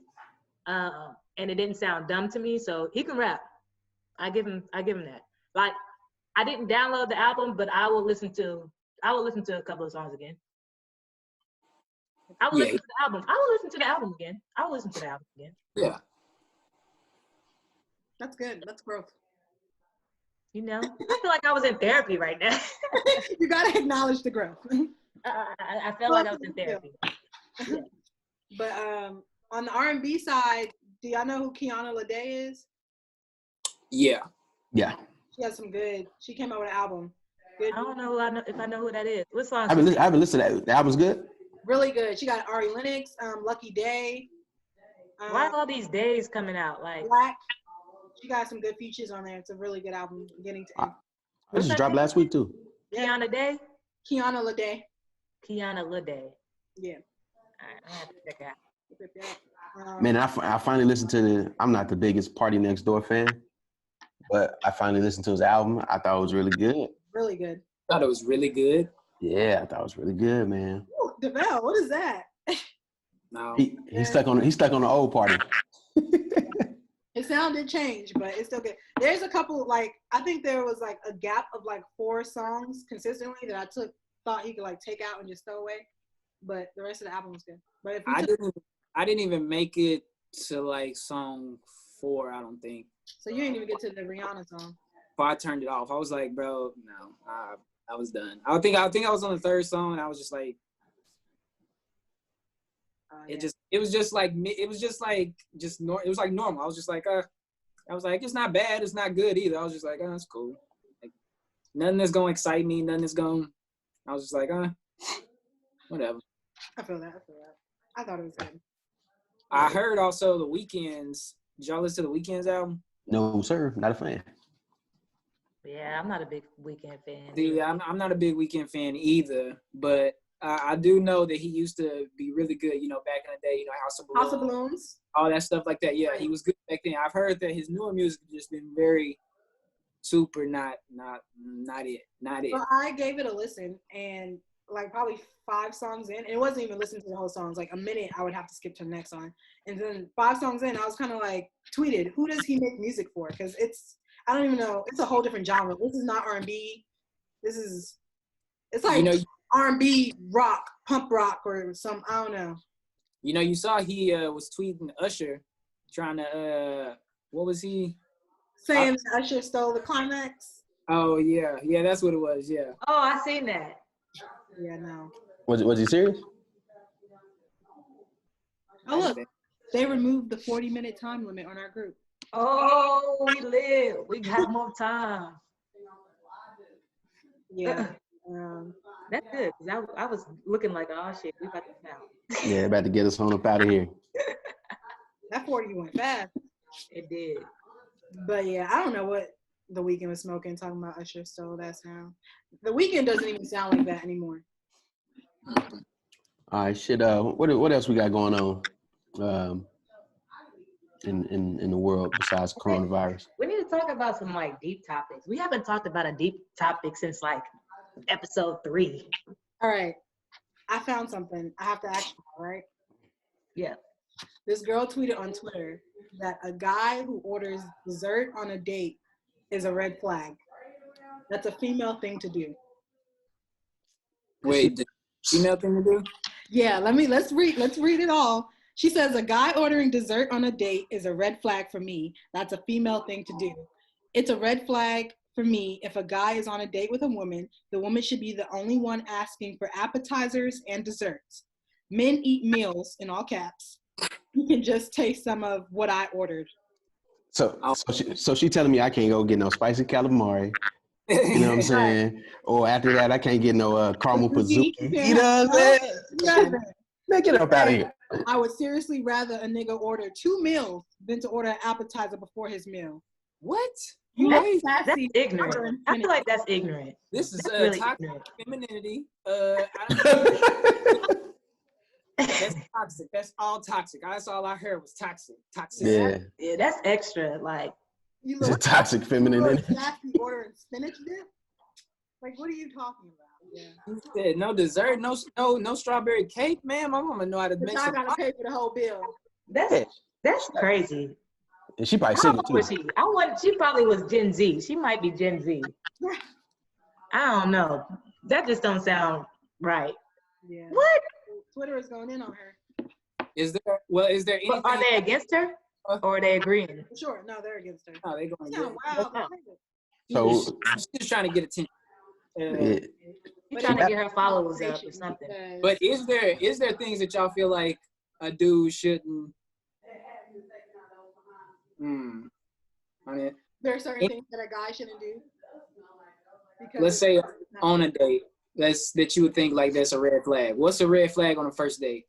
and it didn't sound dumb to me. So he can rap. I give him that. Like, I didn't download the album, but I will listen to a couple of songs again. I will listen to the album. I will listen to the album again. Yeah. That's good. That's growth. You know, I feel like I was in therapy right now. You gotta acknowledge the growth. I felt like I was in therapy. Yeah. But on the R&B side, do y'all know who Kiana Lede is? Yeah. She has some good. She came out with an album. Good. I don't know if I know who that is. What song? I haven't listened to that. The album's good. Really good. She got Ari Lennox, Lucky Day. Why are all these days coming out? Like Black. She got some good features on there. It's a really good album. Beginning to end. This just dropped last week too. Kiana Day. Kiana Lede. Yeah. I have to check out. Man, I finally listened to I'm not the biggest Party Next Door fan, but I finally listened to his album. I thought it was really good. Really good. Thought it was really good. Yeah, I thought it was really good, man. Ooh, DeVell, what is that? No. He's stuck on the old party. It sounded changed, but it's still good. There's a couple, like, I think there was like a gap of like 4 songs consistently that I thought he could like take out and just throw away. But the rest of the album was good. But if I didn't even make it to like song 4, I don't think. So you didn't even get to the Rihanna song. Before I turned it off, I was like, bro, no, I was done. I think I was on the 3rd song, and I was just like, it was like normal. I was just like, it's not bad, it's not good either. I was just like, it's cool. Like, nothing that's gonna excite me, nothing that's gonna. I was just like, whatever. I feel that. I thought it was good. I heard also the Weeknd's. Did y'all listen to the Weeknd's album? No, sir, not a fan. Yeah, I'm not a big Weeknd fan. See, I'm not a big Weeknd fan either, but I do know that he used to be really good, back in the day, House of Balloons, all that stuff like that. Yeah, he was good back then. I've heard that his newer music has just been very super not it. Well, I gave it a listen, and like probably 5 songs in, and it wasn't even listening to the whole songs. Like a minute, I would have to skip to the next song, and then 5 songs in, I was kind of like tweeted, who does he make music for? Because I don't even know. It's a whole different genre. This is not R&B. It's like R&B rock, pump rock, or some, I don't know. You saw he was tweeting Usher, trying to, what was he? Saying that Usher stole the climax. Oh, yeah. Yeah, that's what it was, yeah. Oh, I seen that. Yeah, no. Was he serious? Oh, look. They removed the 40-minute time limit on our group. Oh, we live. We got more time. Yeah. That's good. Cause I was looking like, oh shit, we about to foul. Yeah, about to get us on up out of here. That 40 went fast. It did. But yeah, I don't know what The Weeknd was smoking, talking about Usher stole that sound. The Weeknd doesn't even sound like that anymore. All right, shit. What else we got going on? In the world besides coronavirus. We need to talk about some like deep topics. We haven't talked about a deep topic since like episode 3. All right. I found something. I have to ask you, all right? Yeah. This girl tweeted on Twitter that a guy who orders dessert on a date is a red flag. That's a female thing to do. Wait, female thing to do? Yeah, let's read it all. She says, a guy ordering dessert on a date is a red flag for me. That's a female thing to do. It's a red flag for me if a guy is on a date with a woman. The woman should be the only one asking for appetizers and desserts. Men eat meals, in all caps. You can just taste some of what I ordered. So she telling me I can't go get no spicy calamari. You know what I'm saying? Or after that, I can't get no caramel pizookie. You know what I'm saying? Man, get up out of here. I would seriously rather a nigga order 2 meals than to order an appetizer before his meal. What? That's ignorant. I feel like that's ignorant. This is really toxic ignorant. femininity. That's toxic. That's all toxic. That's all I heard was toxic. Toxic. Yeah, that's extra. Like, it's a toxic femininity. Nasty ordering spinach dip? Like, what are you talking about? Yeah. You said no dessert, no strawberry cake, man. My mama know how to make. I gotta pay for the whole bill. That's crazy. And she probably How single old was too. she? She probably was Gen Z. She might be Gen Z. I don't know. That just don't sound right. Yeah. What? Twitter is going in on her. Is there anything? Are they against her? Or are they agreeing? Sure. No, they're against her. No, they going Wow. So she's trying to get attention. You're trying to get her followers up or something. But is there things that y'all feel like a dude shouldn't? There are certain things that a guy shouldn't do. Let's say on a date, that you would think like that's a red flag. What's a red flag on a first date?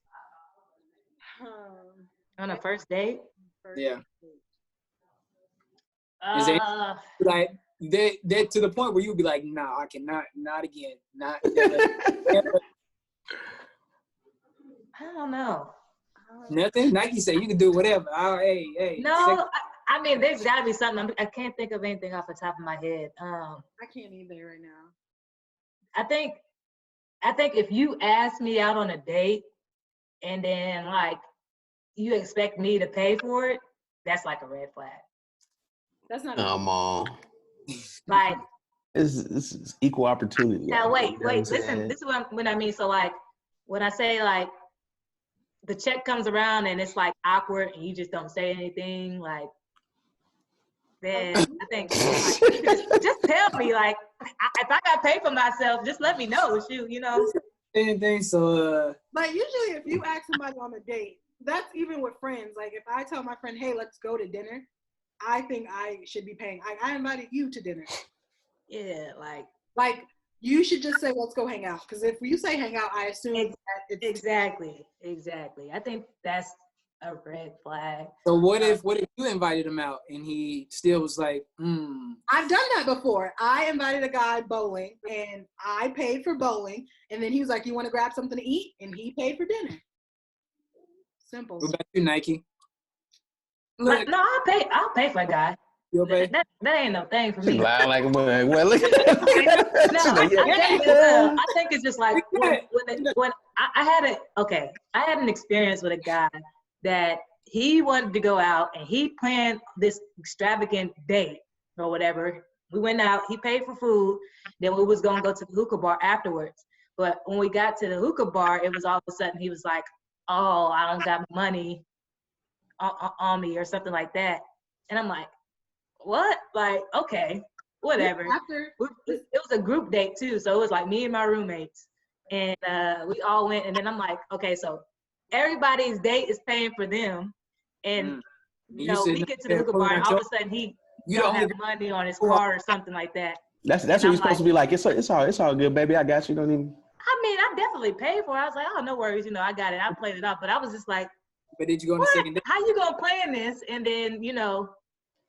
On a first date? Yeah. Is it like that to the point where you'd be like, nah, I cannot, not again, not never. I don't know. Nothing. Nike said you can do whatever. Oh, hey. No, I mean, there's got to be something. I can't think of anything off the top of my head. I can't either right now. I think if you ask me out on a date and then like you expect me to pay for it, that's like a red flag. That's not. Come on. Like this is equal opportunity. Now wait, listen. This is what I mean. So like when I say like the check comes around and it's like awkward and you just don't say anything, like then I think like, just tell me like if I got to pay for myself, just let me know. Shoot, you know. Anything. So like usually if you ask somebody on a date, that's even with friends. Like if I tell my friend, hey, let's go to dinner, I think I should be paying. I invited you to dinner. Yeah, like you should just say let's go hang out. Because if you say hang out, I assume that it's exactly. I think that's a red flag. So what if you invited him out and he still was like, I've done that before. I invited a guy bowling and I paid for bowling, and then he was like, "You want to grab something to eat?" And he paid for dinner. Simple. What about you, Nike? Look, no, I'll pay for a guy. You'll pay? That ain't no thing for me. Loud like a bug. Well, look at I think it's just like when I had an experience with a guy that he wanted to go out and he planned this extravagant date or whatever. We went out, he paid for food, then we was gonna go to the hookah bar afterwards. But when we got to the hookah bar, it was all of a sudden he was like, "Oh, I don't got money on me," or something like that. And I'm like, what? Like, okay, whatever. It was a group date too, so it was like me and my roommates, and we all went. And then I'm like, okay, so everybody's date is paying for them, and you know, we get to the hookah bar, and all of a sudden he don't have money on his card or something like that. That's what you're supposed to be like. It's all good, baby. I got you. Don't even. I mean, I definitely paid for it. I was like, oh, no worries, you know, I got it. I played it off, but I was just like, but did you go on the second date? How you gonna plan this and then you know?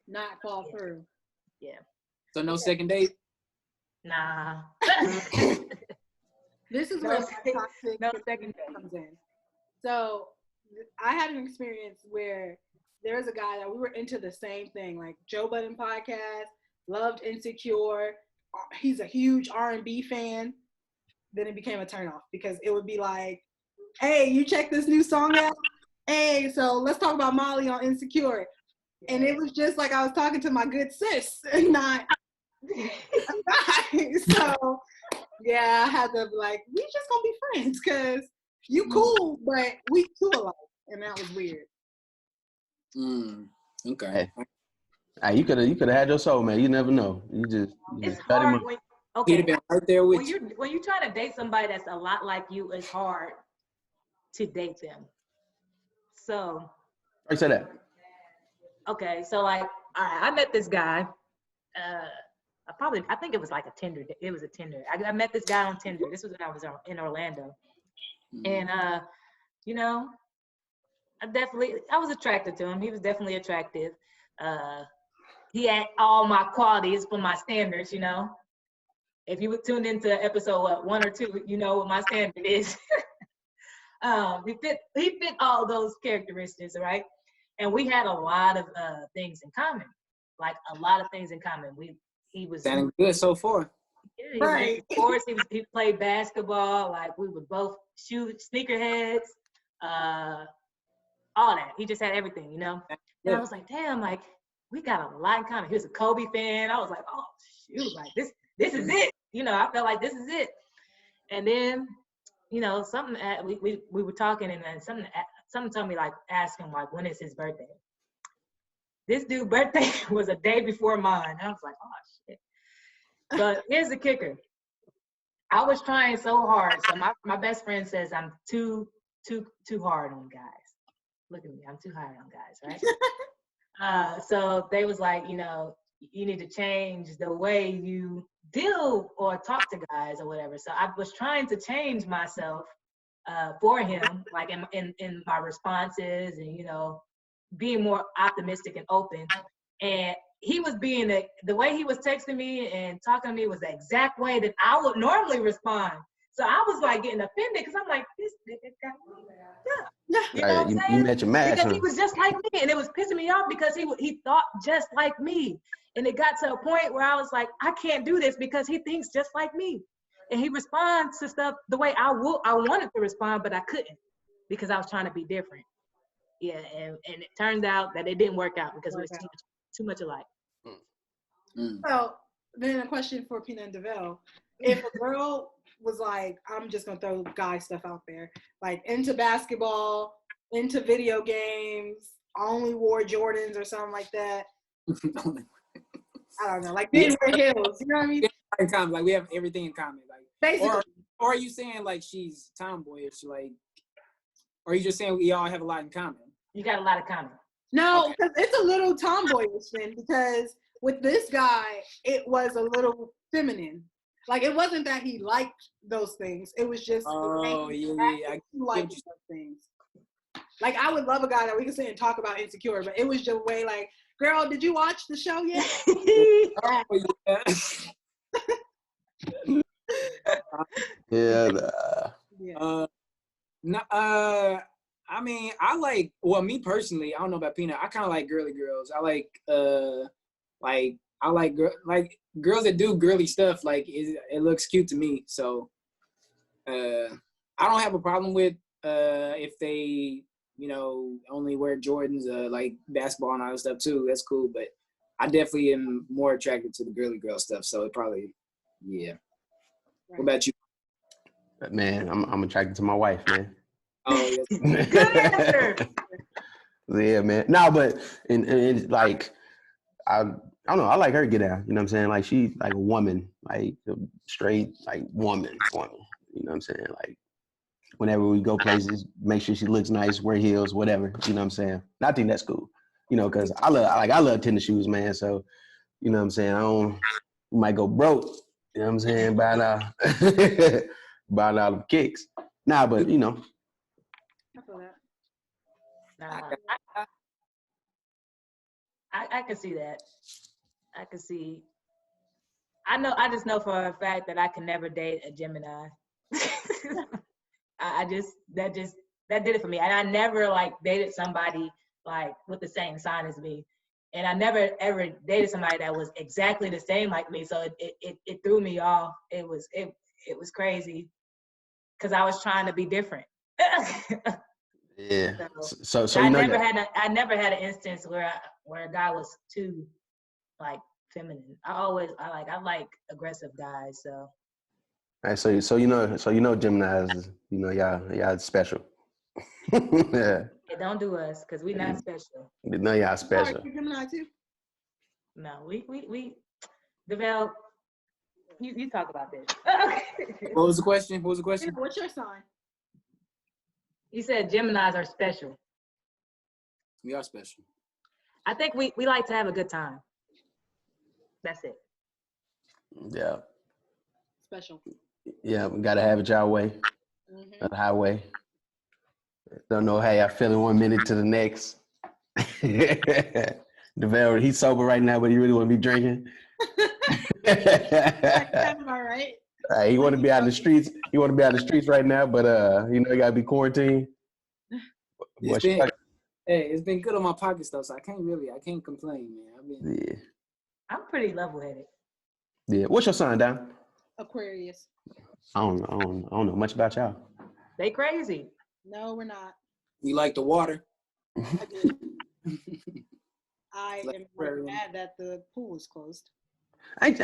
Not fall through. Yeah. So no second date? Nah. This is where toxic second date comes in. So I had an experience where there was a guy that we were into the same thing, like Joe Budden podcast, loved Insecure. He's a huge R&B fan. Then it became a turnoff because it would be like, hey, you check this new song out? Hey, so let's talk about Molly on Insecure. And it was just like I was talking to my good sis and not so yeah, I had to be like, we just gonna be friends because you cool, but we too alike. And that was weird. Okay. Hey, you could have had your soul, man. You never know. It's hard when, okay. Been right there with when you're trying to date somebody that's a lot like you, it's hard to date them. So I say that. Okay, so like right, I met this guy. I think it was like a Tinder. It was a Tinder. I met this guy on Tinder. This was when I was in Orlando. And, you know, I was attracted to him. He was definitely attractive. He had all my qualities for my standards, you know. If you would tune into episode 1 or 2, you know what my standard is. He fit all those characteristics, right? And we had a lot of things in common, like a lot of things in common. He was sounding good so far. Yeah, he was into sports. He played basketball. Like we would both shoot sneakerheads, all that. He just had everything, you know. And I was like, damn, like we got a lot in common. He was a Kobe fan. I was like, oh shoot, like this is it. You know, I felt like this is it. And then, you know, we were talking, and then something told me, like, ask him, like, when is his birthday? This dude's birthday was a day before mine. I was like, oh shit. But here's the kicker. I was trying so hard. So my best friend says I'm too hard on guys. Look at me, I'm too hard on guys, right? So they was like, you know, you need to change the way you deal or talk to guys or whatever. So I was trying to change myself for him, like in my responses, and, you know, being more optimistic and open. And he was being the way he was texting me and talking to me was the exact way that I would normally respond. So I was like getting offended because I'm like, this nigga got me. Yeah. You know what I'm saying? You met your match. Because he was just like me, and it was pissing me off because he thought just like me. And it got to a point where I was like, I can't do this because he thinks just like me. And he responds to stuff the way I wanted to respond, but I couldn't because I was trying to be different. Yeah, and it turned out that it didn't work out because it was too much alike. So then a question for Pina and DeVille. If a girl was like, I'm just gonna throw guy stuff out there, like into basketball, into video games, only wore Jordans or something like that. I don't know, like these were heels, you know what I mean? In common, like we have everything in common, like basically. Or are you saying like she's tomboyish, like, or are you just saying we all have a lot in common? You got a lot of common. No, because it's a little tomboyish then, because with this guy, it was a little feminine. Like it wasn't that he liked those things. It was just I liked those things. Like I would love a guy that we could sit and talk about Insecure, but it was just way like, girl, did you watch the show yet? I mean, me personally, I don't know about Peanut. I kind of like girly girls. I like girls that do girly stuff. Like it looks cute to me. So I don't have a problem with if they, you know, only wear Jordans, like basketball and all that stuff too. That's cool. But I definitely am more attracted to the girly girl stuff. So it probably, yeah. What about you? Man, I'm attracted to my wife, man. Oh, yes. Good answer. Yeah, man. No, but and like I don't know. I like her to get out. You know what I'm saying? Like she like a woman, like a straight like woman. You know what I'm saying? Like whenever we go places, make sure she looks nice, wear heels, whatever. You know what I'm saying? I think that's cool. You know, because I love tennis shoes, man. So you know what I'm saying? We might go broke. You know what I'm saying? Buying all the kicks. Nah, but you know. I feel that. I can see that. I can see. I just know for a fact that I can never date a Gemini. that did it for me. And I never like dated somebody like with the same sign as me. And I never ever dated somebody that was exactly the same like me. So it threw me off. It was crazy because I was trying to be different. Yeah. So I never had an instance where a guy was too like feminine. I like aggressive guys. So. All right. So you know Geminis. You know y'all special. Yeah. Hey, don't do us because we not special. No, y'all special. Gemini too. No, we develop. You talk about this. What was the question? What's your sign? You said Geminis are special. We are special. I think we like to have a good time. That's it. Yeah. Special. Yeah, we gotta have it y'all way. Mm-hmm. The highway. Don't know how y'all feeling 1 minute to the next. DeVale, he's sober right now, but he really want to be drinking. That's all right. He want to be out in the streets. He want to be out in the streets right now, but you know, he gotta be quarantined. It's been good on my pockets though, so I can't complain, man. Yeah. I'm pretty level-headed. Yeah. What's your sign, Don? Aquarius. I don't know much about y'all. They crazy. No, we're not. You like the water? I do. I am very mad that the pool is closed. Like,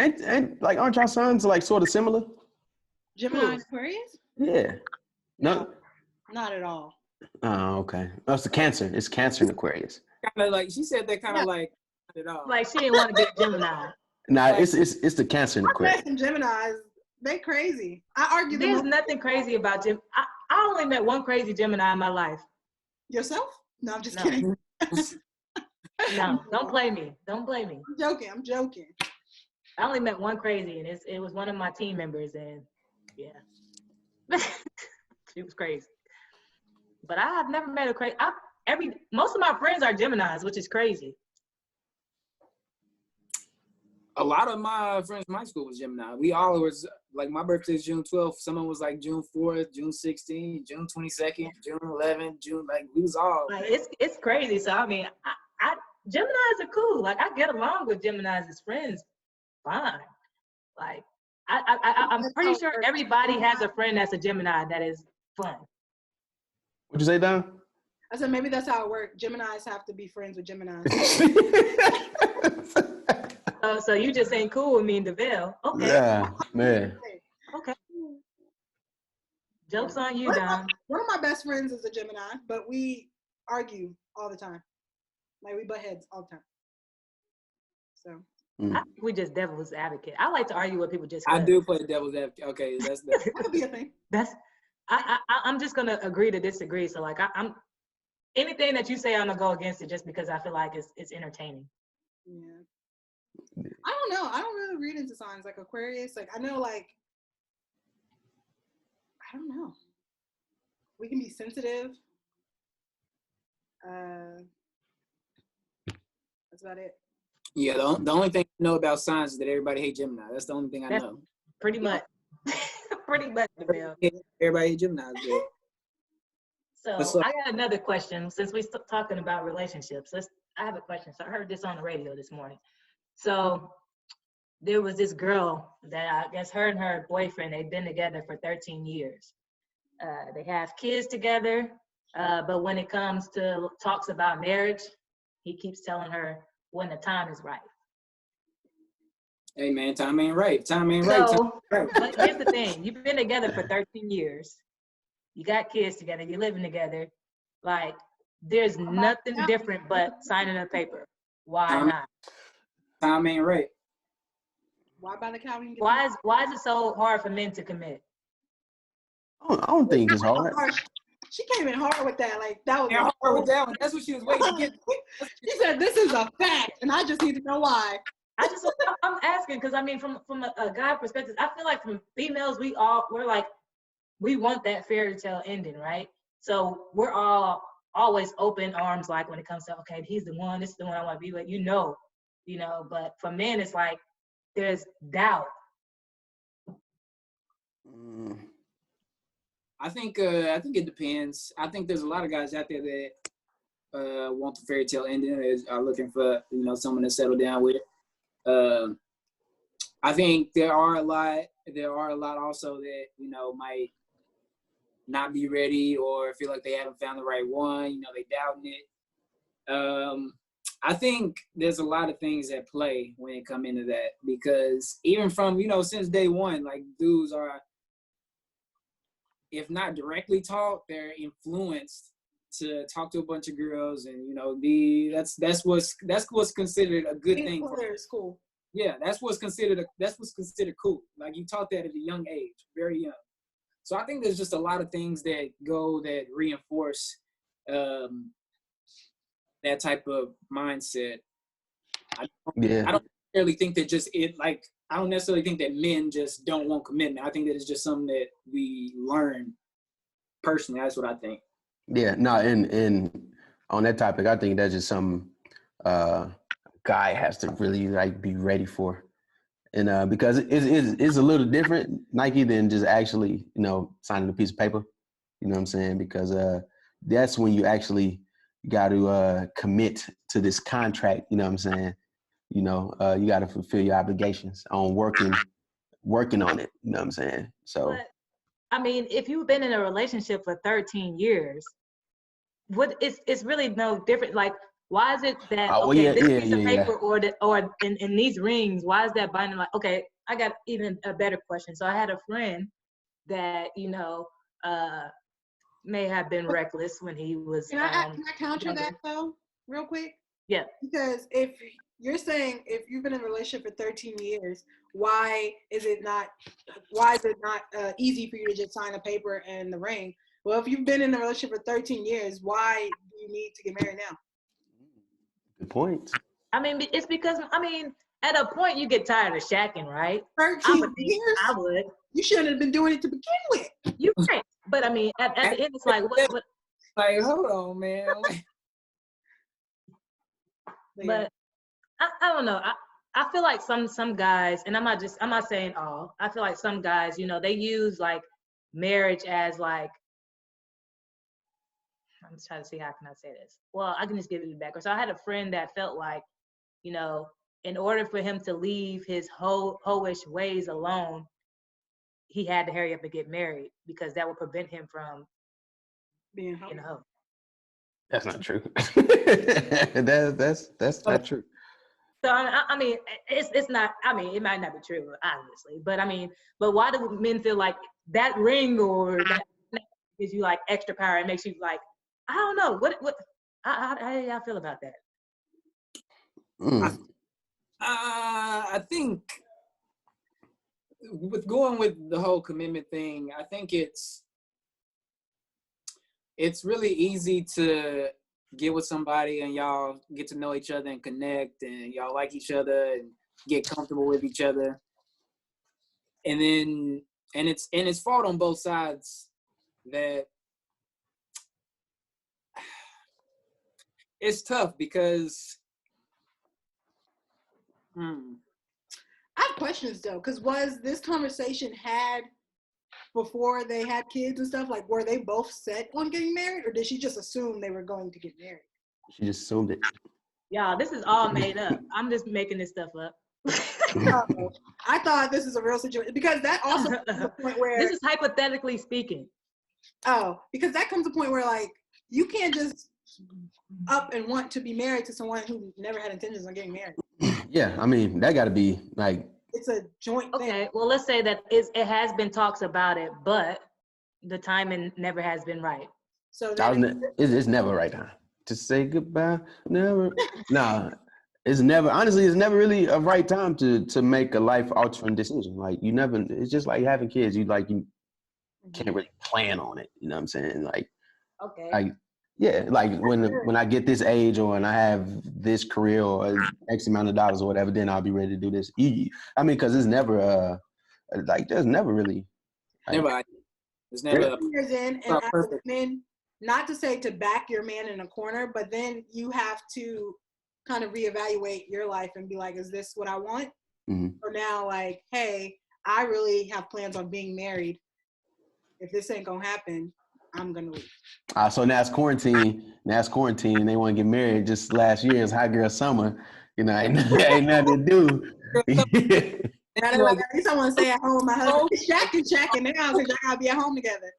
aren't y'all signs like sort of similar? Gemini and Aquarius? Yeah. No. Not at all. Oh, okay. That's the Cancer. It's Cancer and Aquarius. Kind of like she said that kind of like not at all. Like she didn't want to be a Gemini. Nah, it's the Cancer and Aquarius. Some Geminis, they crazy. I argue. There's nothing crazy about Gemini. I only met one crazy Gemini in my life. Yourself? No, I'm just kidding. No, don't play me. Don't play me. I'm joking. I only met one crazy, and it was one of my team members, and yeah, she was crazy. But I have never met a crazy. Most of my friends are Geminis, which is crazy. A lot of my friends in my school was Gemini. We all was like, my birthday is June 12th. Someone was like June 4th, June 16th, June 22nd, June 11th, June, like we was all. Like, it's crazy. So I mean, Geminis are cool. Like I get along with Geminis as friends, fine. Like I'm pretty sure everybody has a friend that's a Gemini that is fun. What'd you say, Don? I said maybe that's how it works. Geminis have to be friends with Geminis. So you just ain't cool with me and DeVille. Okay. Yeah, man. Okay. Joke's on you, Don. One of my best friends is a Gemini, but we argue all the time. Like we butt heads all the time. So I think we just devil's advocate. I like to argue with people just. I do play devil's advocate. Okay, that's that could be a thing. I'm just gonna agree to disagree. So like I'm anything that you say, I'm gonna go against it just because I feel like it's entertaining. Yeah. I don't know. I don't really read into signs like Aquarius. Like I know, like I don't know. We can be sensitive. That's about it. Yeah, the only thing I know about signs is that everybody hates Gemini. That's the only thing I know. Pretty much. Pretty much, DeVille. Everybody hates Gemini. So I got another question. Since we're talking about relationships, I have a question. So I heard this on the radio this morning. So there was this girl that I guess her and her boyfriend, they've been together for 13 years. They have kids together, but when it comes to talks about marriage, he keeps telling her when the time is right. Hey man, time ain't right. Time ain't right. So, but here's the thing. You've been together for 13 years. You got kids together. You're living together. Like, there's nothing different but signing a paper. Why not? Time ain't right. Why by the county? Why is it so hard for men to commit? I don't think it's hard. She came in hard with that. Like that was hard with that one. That's what she was waiting to get. She said, "This is a fact," and I just need to know why. I'm asking because I mean, from a guy perspective, I feel like from females, we're like, we want that fairy tale ending, right? So we're all always open arms, like when it comes to, okay, he's the one, this is the one I want to be with, you know. But for men, it's like there's doubt. I think it depends. I think there's a lot of guys out there that want the fairy tale ending, are looking for someone to settle down with. I think there are a lot also that might not be ready or feel like they haven't found the right one. They doubting it. I think there's a lot of things at play when it come into that, because even from since day one, like dudes are, if not directly taught, they're influenced to talk to a bunch of girls and that's what's considered a good thing. Cool. Yeah, that's what's considered cool. Like you taught that at a young age, very young. So I think there's just a lot of things that reinforce that type of mindset. I Yeah. don't necessarily think that I don't necessarily think that men just don't want commitment. I think that it's just something that we learn personally. That's what I think. Yeah, no, and on that topic, I think that's just something guy has to really like be ready for. And because it's a little different, Nike, than just actually, signing a piece of paper. You know what I'm saying? Because that's when you actually got to commit to this contract. You know what I'm saying? You got to fulfill your obligations on working on it. You know what I'm saying? So, But I mean, if you've been in a relationship for 13 years, it's really no different. Like, why is it that well, okay, yeah, this yeah, piece of yeah, paper or in these rings, why is that binding? Like, okay, I got even a better question. So I had a friend that may have been reckless when he was. Can I counter younger. that though, real quick? Yeah. Because if you're saying if you've been in a relationship for 13 years, why is it not easy for you to just sign a paper and the ring? Well, if you've been in a relationship for 13 years, why do you need to get married now? Good point. I mean, it's because at a point you get tired of shacking, right? 13 years? I would. You shouldn't have been doing it to begin with. You right. But I mean, at the end, it's like, what? Like, hold on, man. But I don't know. I feel like some guys, and I'm not saying all. I feel like some guys, they use like marriage as like. I'm just trying to see how can I say this. Well, I can just give you the background. So I had a friend that felt like, in order for him to leave his hoish ways alone, he had to hurry up and get married because that would prevent him from being a hoe. That's not true. That's not true. So I mean, it's not. I mean, it might not be true, obviously. But I mean, but why do men feel like that ring or that gives you like extra power? It makes you like, I don't know. How do y'all feel about that? I think with going with the whole commitment thing, I think it's really easy to get with somebody and y'all get to know each other and connect and y'all like each other and get comfortable with each other. And then, and it's fault on both sides that it's tough because, I have questions though, because was this conversation had before they had kids and stuff? Like, were they both set on getting married, or did she just assume they were going to get married? She just assumed it. Y'all, this is all made up. I'm just making this stuff up. I thought this is a real situation because that also comes to the point where this is hypothetically speaking. Oh, because that comes to the point where like you can't just up and want to be married to someone who never had intentions on getting married. Yeah, I mean that got to be like. It's a joint thing. Okay, well let's say that it has been talks about it, but the timing never has been right. So it's never right time to say goodbye. Never. Nah, it's never. Honestly, it's never really a right time to make a life altering decision. Like you never. It's just like having kids. You can't really plan on it. You know what I'm saying? Like. Okay. Yeah, like when I get this age or when I have this career or X amount of dollars or whatever, then I'll be ready to do this. I mean, because it's never there's never really. There's never. Years in, and as a man, not to say to back your man in a corner, but then you have to kind of reevaluate your life and be like, is this what I want? Mm-hmm. Or now, like, hey, I really have plans on being married. If this ain't gonna happen, I'm gonna leave. So now it's quarantine. They want to get married. Just last year, it's hot girl summer. Ain't nothing to do. At least I want to stay at home with my husband. Shacking now because I gotta be at home together.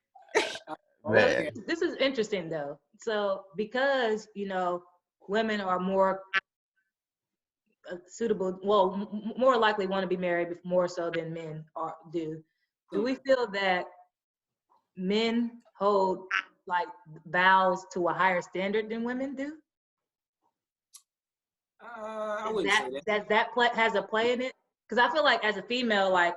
Man. This is interesting though. So because women are more suitable, well, more likely want to be married more so than men do. Do we feel that men hold like vows to a higher standard than women do? I wouldn't say that. That has a play in it? Because I feel like as a female, like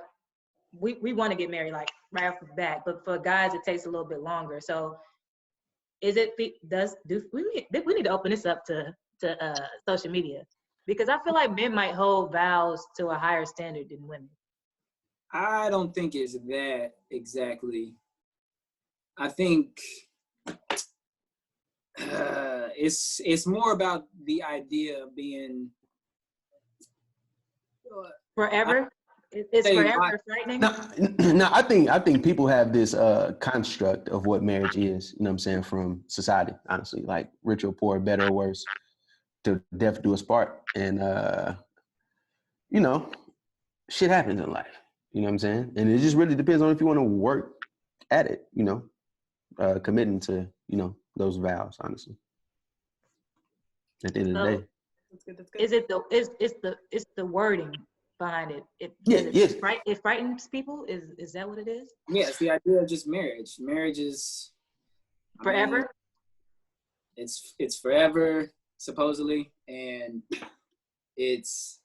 we want to get married like right off the bat, but for guys it takes a little bit longer. So is it we need to open this up to social media, because I feel like men might hold vows to a higher standard than women. I don't think it's that exactly. I think it's more about the idea of being Forever. It's forever frightening. No, I think people have this construct of what marriage is, you know what I'm saying, from society, honestly, like rich or poor, better or worse, to death do us part. And, you know, shit happens in life, you know what I'm saying? And it just really depends on if you want to work at it, you know, committing to, you know, those vows, honestly. At the end of the day. That's good. Is it it's the wording behind it? Yes. It frightens people? Is that what it is? Yes, the idea of just marriage. Marriage is Forever? It's forever, supposedly, and it's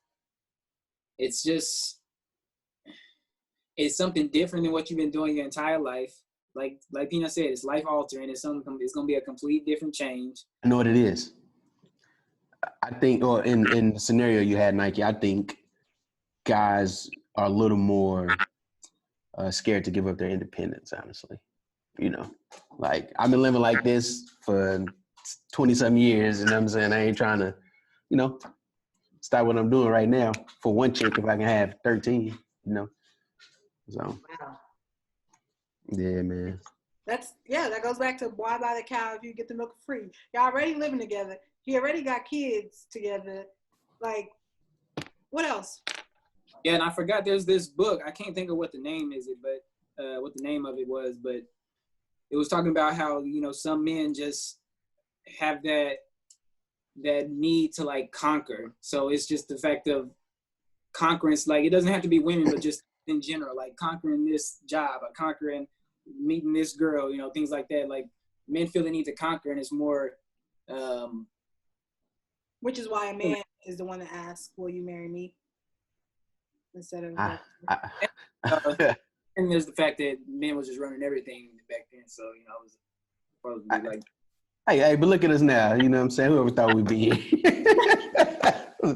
something different than what you've been doing your entire life. Like Pina said, it's life altering. It's gonna be a complete different change. I know what it is. I think, or in the scenario you had, Nike, I think guys are a little more scared to give up their independence, honestly. You know, like I've been living like this for 20-some years, and I'm saying I ain't trying to, you know, stop what I'm doing right now for one chick if I can have 13, you know. So, Wow. yeah, man. That goes back to why buy the cow if you get the milk free. Y'all already living together. You already got kids together. Like, what else? Yeah, and I forgot there's this book. I can't think of what the name is, what the name of it was, but it was talking about how, you know, some men just have that need to like conquer. So it's just the fact of conquering. Like, it doesn't have to be women, but just in general, like conquering this job, or conquering meeting this girl, you know, things like that. Like, men feel the need to conquer, and it's more. Which is why a man is the one that asks, "Will you marry me?" Instead of. And there's the fact that men was just running everything back then, so you know, it was probably like. Hey, but look at us now. You know what I'm saying? Whoever thought we'd be here.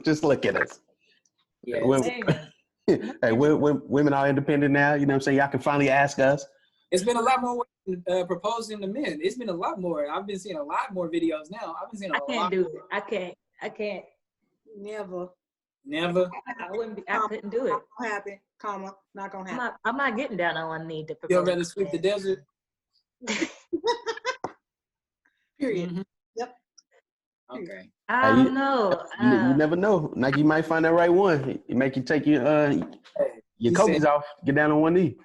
Just look at us. Yeah. Hey, women are independent now. You know what I'm saying? Y'all can finally ask us. It's been a lot more proposing to men. It's been a lot more. I've been seeing a lot more videos now. I've been seeing a lot. I can't do it. I can't. Never. I couldn't do it. Not gonna happen, not gonna happen. I'm not getting down on one knee to propose. You'd rather sweep the desert? Period. Mm-hmm. Yep. Okay. I don't know. You never know. Nike might find that right one. It make you take your Kobe's off, get down on one knee.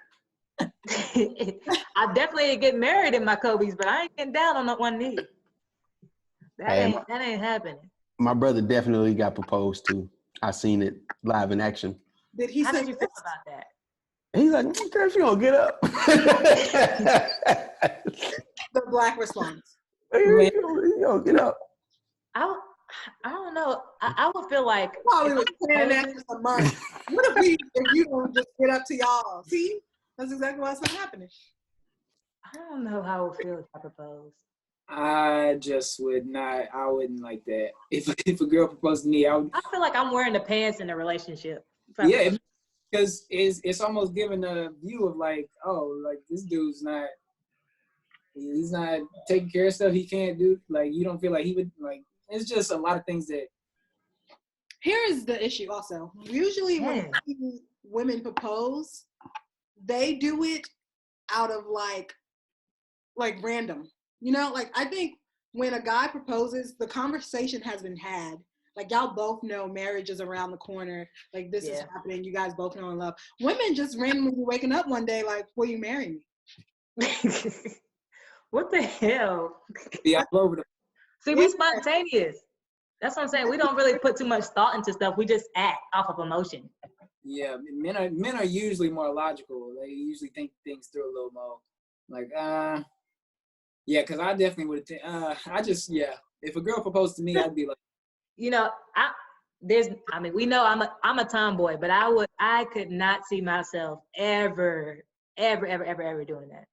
I definitely get married in my Kobe's, but I ain't getting down on that one knee. That ain't happening. My brother definitely got proposed to. I seen it live in action. Did he How say did you feel about that? He's like, girl, she gonna get up. the black response? You gonna get up. I don't know. I would feel like Probably was planning that for some months. What if you don't just get up to y'all? See, that's exactly what's not happening. I don't know how I would feel if I proposed. I just would not. I wouldn't like that. If a girl proposed to me, I feel like I'm wearing the pants in a relationship. Yeah, because it's almost giving a view of like, oh, like this dude's not. He's not taking care of stuff he can't do. Like, you don't feel like he would, like, it's just a lot of things that. Here is the issue also. Usually when women propose, they do it out of like random. You know, like I think when a guy proposes, the conversation has been had. Like, y'all both know marriage is around the corner. Like, this is happening. You guys both know in love. Women just randomly waking up one day like, will you marry me? What the hell? Yeah, all over the. See, we spontaneous. That's what I'm saying. We don't really put too much thought into stuff. We just act off of emotion. Yeah, men are usually more logical. They usually think things through a little more. Like, yeah, because I definitely would have. If a girl proposed to me, I'd be like, you know, we know I'm a tomboy, but I could not see myself ever doing that.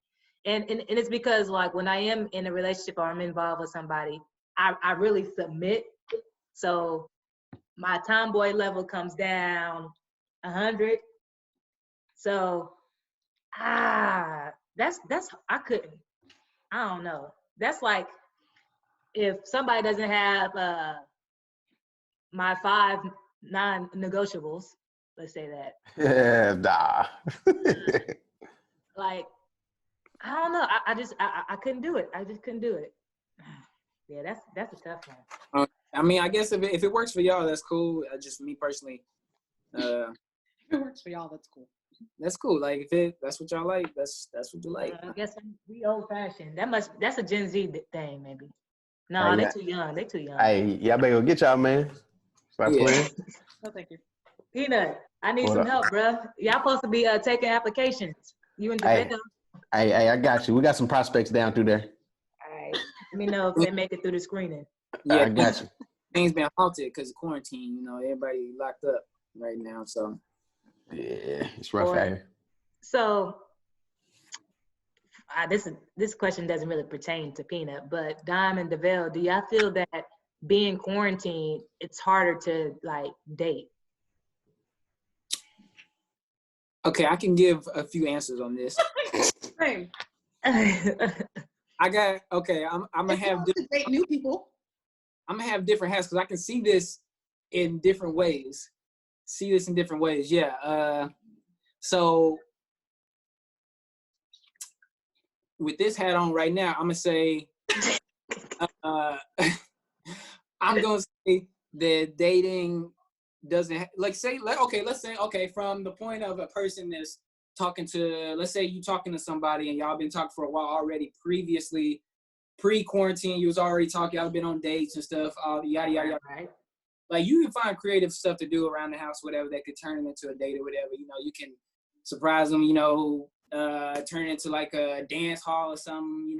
And it's because like when I am in a relationship or I'm involved with somebody, I really submit. So my tomboy level comes down 100. So that's I couldn't. I don't know. That's like if somebody doesn't have my 5 non-negotiables, let's say that. Yeah, nah. Like I don't know. I couldn't do it. I just couldn't do it. Yeah, that's a tough one. I mean, I guess if it works for y'all, that's cool. Just me personally, If it works for y'all, that's cool. that's cool. Like if that's what y'all like, that's what you like. I guess we old fashioned. That's a Gen Z thing, maybe. No, Hey, they too young. They too young. Hey, y'all better go get y'all, man. Stop Yeah. playing. No, thank you. Peanut, I need What some up? help, bruh. Y'all supposed to be taking applications. You and Hey. DeVito. Hey, I got you. We got some prospects down through there. All right. Let me know if they make it through the screening. Yeah, I got you. things been halted because of quarantine. You know, everybody locked up right now. So Yeah, it's rough out here. So this question doesn't really pertain to Peanut, but Dime and DeVille, do y'all feel that being quarantined, it's harder to like date? okay, I can give a few answers on this. Same. I got okay. I'm gonna It's have hard to date new people. I'm gonna have different hats because I can see this in different ways. Yeah. So with this hat on right now, I'm gonna say, I'm gonna say that dating doesn't let's say from the point of a person that's talking to, let's say you talking to somebody and y'all been talking for a while already previously, pre-quarantine, you was already talking, y'all been on dates and stuff, all yada yada yada. Right. Like you can find creative stuff to do around the house, whatever, that could turn it into a date or whatever. You know, you can surprise them, turn it into like a dance hall or something,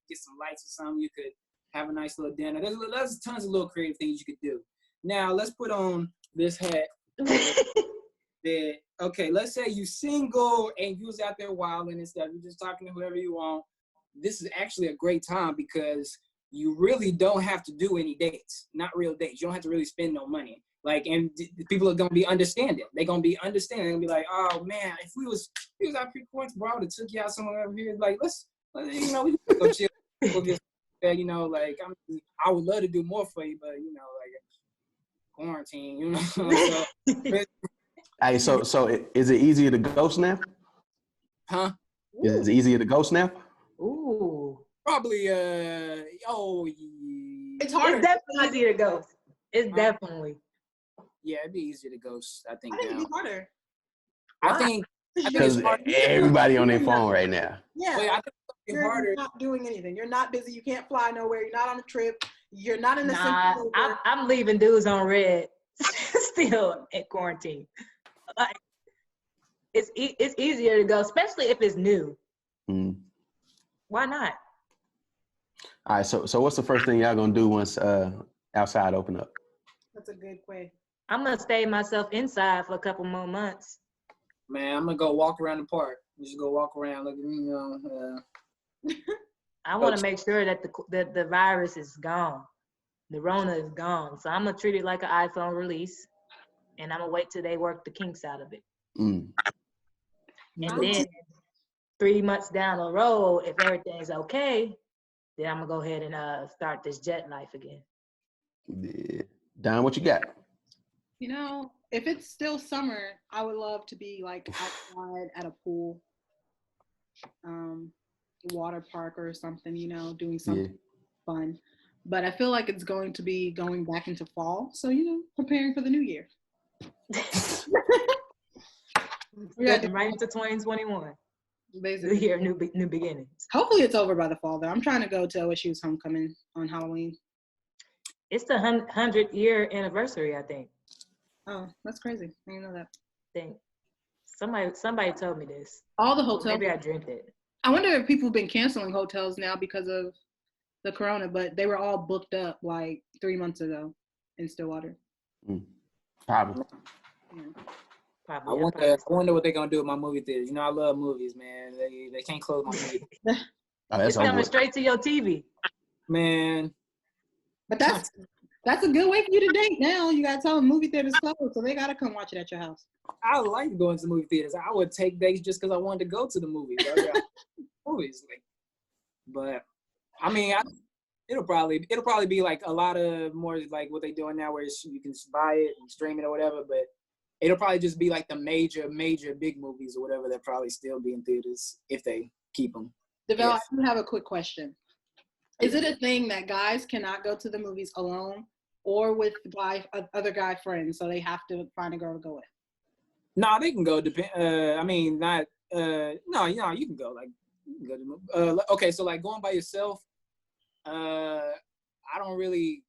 get some lights or something. You could have a nice little dinner. There's tons of little creative things you could do. Now let's put on this hat. Okay, let's say you single and you was out there wilding and stuff. You're just talking to whoever you want. This is actually a great time because you really don't have to do any dates, not real dates. You don't have to really spend no money. Like, and people are gonna be understanding. They're gonna be understanding. They're gonna be like, oh man, if we was out pre-quarantine, bro, I would have took you out somewhere over here. Like, we can go chill. I would love to do more for you, but quarantine, So, Hey, so is it easier to ghost now? huh? Is it easier to ghost now? Ooh. Probably. It's harder. It's definitely easier to ghost. It's definitely. Yeah, it'd be easier to ghost. I think. I think it'd be harder. I think Because it's harder. everybody on their phone right now. Yeah. Wait, I think it's harder. You're not doing anything. You're not busy. You can't fly nowhere. You're not on a trip. You're not in the I'm leaving dudes on red still in quarantine. Like, it's easier to go, especially if it's new. Mm. Why not? All right, so what's the first thing y'all gonna do once outside open up? That's a good way. I'm gonna stay myself inside for a couple more months. Man, I'm gonna go walk around the park. Just go walk around, I want to make sure that the virus is gone. The Rona is gone. So I'm gonna treat it like an iPhone release, and I'm gonna wait till they work the kinks out of it. Mm. And then 3 months down the road, if everything's okay, then I'm gonna go ahead and start this jet life again. Yeah. Don, what you got? If it's still summer, I would love to be like outside at a pool, water park or something, doing something fun. But I feel like it's going to be going back into fall. So, preparing for the new year. Getting right into 2021. Basically. The year, new beginnings. Hopefully it's over by the fall, though. I'm trying to go to OSU's homecoming on Halloween. It's the 100-year anniversary, I think. Oh, that's crazy. I didn't know that. Somebody told me this. All the hotels. Maybe I dreamt it. I wonder if people have been canceling hotels now because of the corona, but they were all booked up like 3 months ago in Stillwater. Probably. Yeah. Probably. I wonder what they're gonna do with my movie theaters. You know, I love movies, man. They can't close my movie. Oh, It's coming straight to your TV. Man. But that's a good way for you to date now. You gotta tell them movie theaters closed, so they gotta come watch it at your house. I like going to movie theaters. I would take dates just because I wanted to go to the movies. Movies, but I mean, it'll probably be like a lot of more like what they're doing now, where you can buy it and stream it or whatever. But it'll probably just be like the major big movies or whatever that probably still be in theaters if they keep them. DeVell, I do have a quick question. Is it a thing that guys cannot go to the movies alone or with other guy friends, so they have to find a girl to go with? No, they can go. I mean, not. No, you can go. Like, you can go to, okay, so like going by yourself. I don't really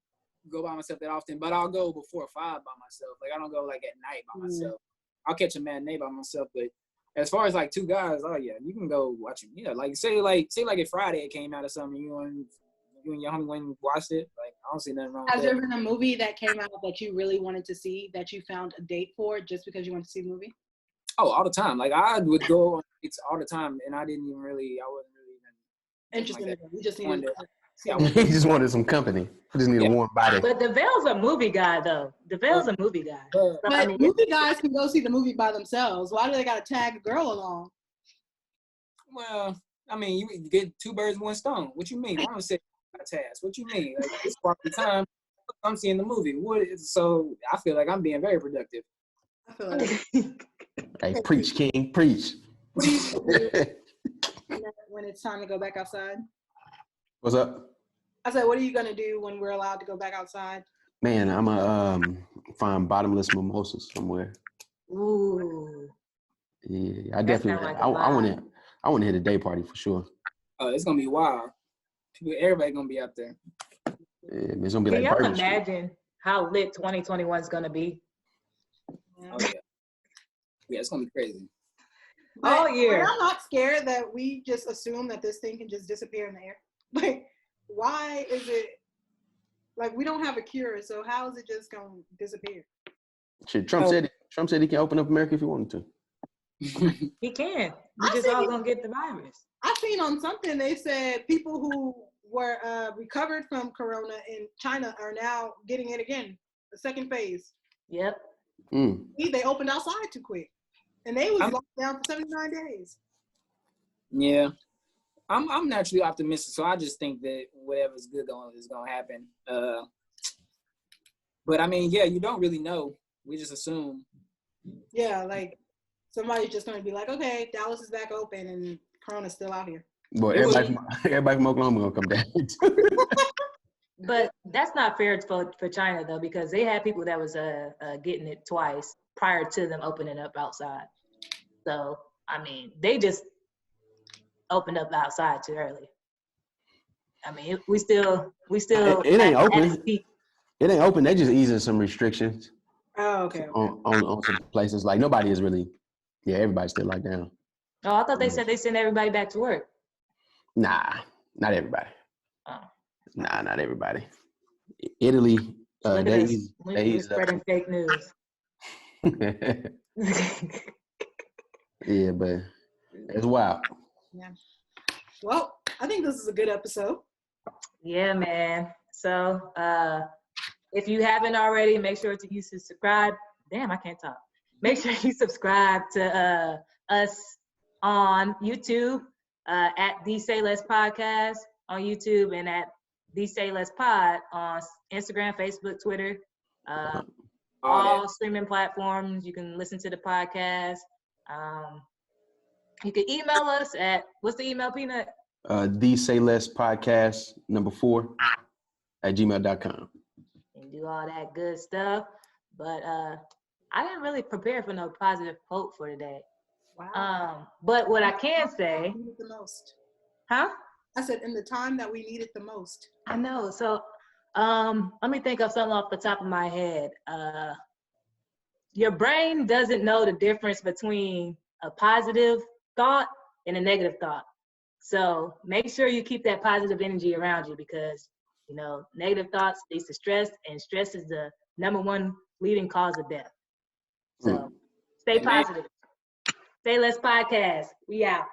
go by myself that often, but I'll go before 5 by myself. Like, I don't go like at night by myself. I'll catch a matinee by myself, but as far as like 2 guys, oh yeah, you can go watch it. Yeah, like say like if Friday it came out or something, you and your homie went and watched it. Like, I don't see nothing wrong. Has there been a movie that came out that you really wanted to see that you found a date for just because you wanted to see the movie? Oh, all the time. Like, I would go on dates all the time, and I wasn't really even interested in it. You just wanted needed. He just wanted some company. He just need a warm body. But DeVell's a movie guy, though. DeVell's a movie guy. But I mean, movie guys can go see the movie by themselves. Why do they got to tag a girl along? Well, I mean, you get 2 birds, 1 stone. What you mean? I don't say a task. What you mean? Like, it's quality time. I'm seeing the movie. So I feel like I'm being very productive. I feel like Hey, preach, King, preach. when it's time to go back outside. What's up? I said, what are you gonna do when we're allowed to go back outside? Man, I'm gonna find bottomless mimosas somewhere. Ooh. Yeah, I definitely. I want to hit a day party for sure. Oh, it's gonna be wild. Everybody gonna be out there. Yeah, it's gonna be Can like. y'all Bourbon Street. imagine how lit 2021 is gonna be? Yeah. Oh yeah. Yeah, it's gonna be crazy. All year. I'm not scared that we just assume that this thing can just disappear in the air. Like, why is it like we don't have a cure? So how is it just gonna disappear? Shit, Trump said he can open up America if he wanted to. He can. We just all gonna get the virus. I seen on something they said people who were recovered from corona in China are now getting it again, the second phase. Yep. They opened outside too quick, and they was locked down for 79 days. Yeah, I'm naturally optimistic, so I just think that whatever's good is gonna happen. But I mean, yeah, you don't really know. We just assume. Yeah, like somebody's just gonna be like, okay, Dallas is back open, and corona's still out here. Boy, everybody from Oklahoma gonna come down. But that's not fair for China, though, because they had people that was getting it twice prior to them opening up outside. So, I mean, they just opened up outside too early. I mean, we still. It ain't open. It ain't open. They just easing some restrictions. Oh, okay. On some places. Like, nobody is really. Yeah, everybody's still locked down. Oh, I thought they said they sent everybody back to work. Nah, not everybody. Oh. Nah, not everybody. Italy, they spreading fake news. Yeah, but it's wild. Yeah. Well, I think this is a good episode. Yeah, man. So if you haven't already, make sure you subscribe. Damn, I can't talk. Make sure you subscribe to us on YouTube at The Say Less Podcast on YouTube and at The Say Less Pod on Instagram, Facebook, Twitter, all streaming platforms. You can listen to the podcast. You can email us at, what's the email, Peanut? The Say Less Podcast 4 at gmail.com. And do all that good stuff. But I didn't really prepare for no positive quote for today. Wow. But what I can say, The most. huh? I said in the time that we need it the most. I know. So let me think of something off the top of my head. Your brain doesn't know the difference between a positive thought and a negative thought. So make sure you keep that positive energy around you because, you know, negative thoughts leads to stress, and stress is the #1 leading cause of death. So Stay positive. Say Less Podcast. We out.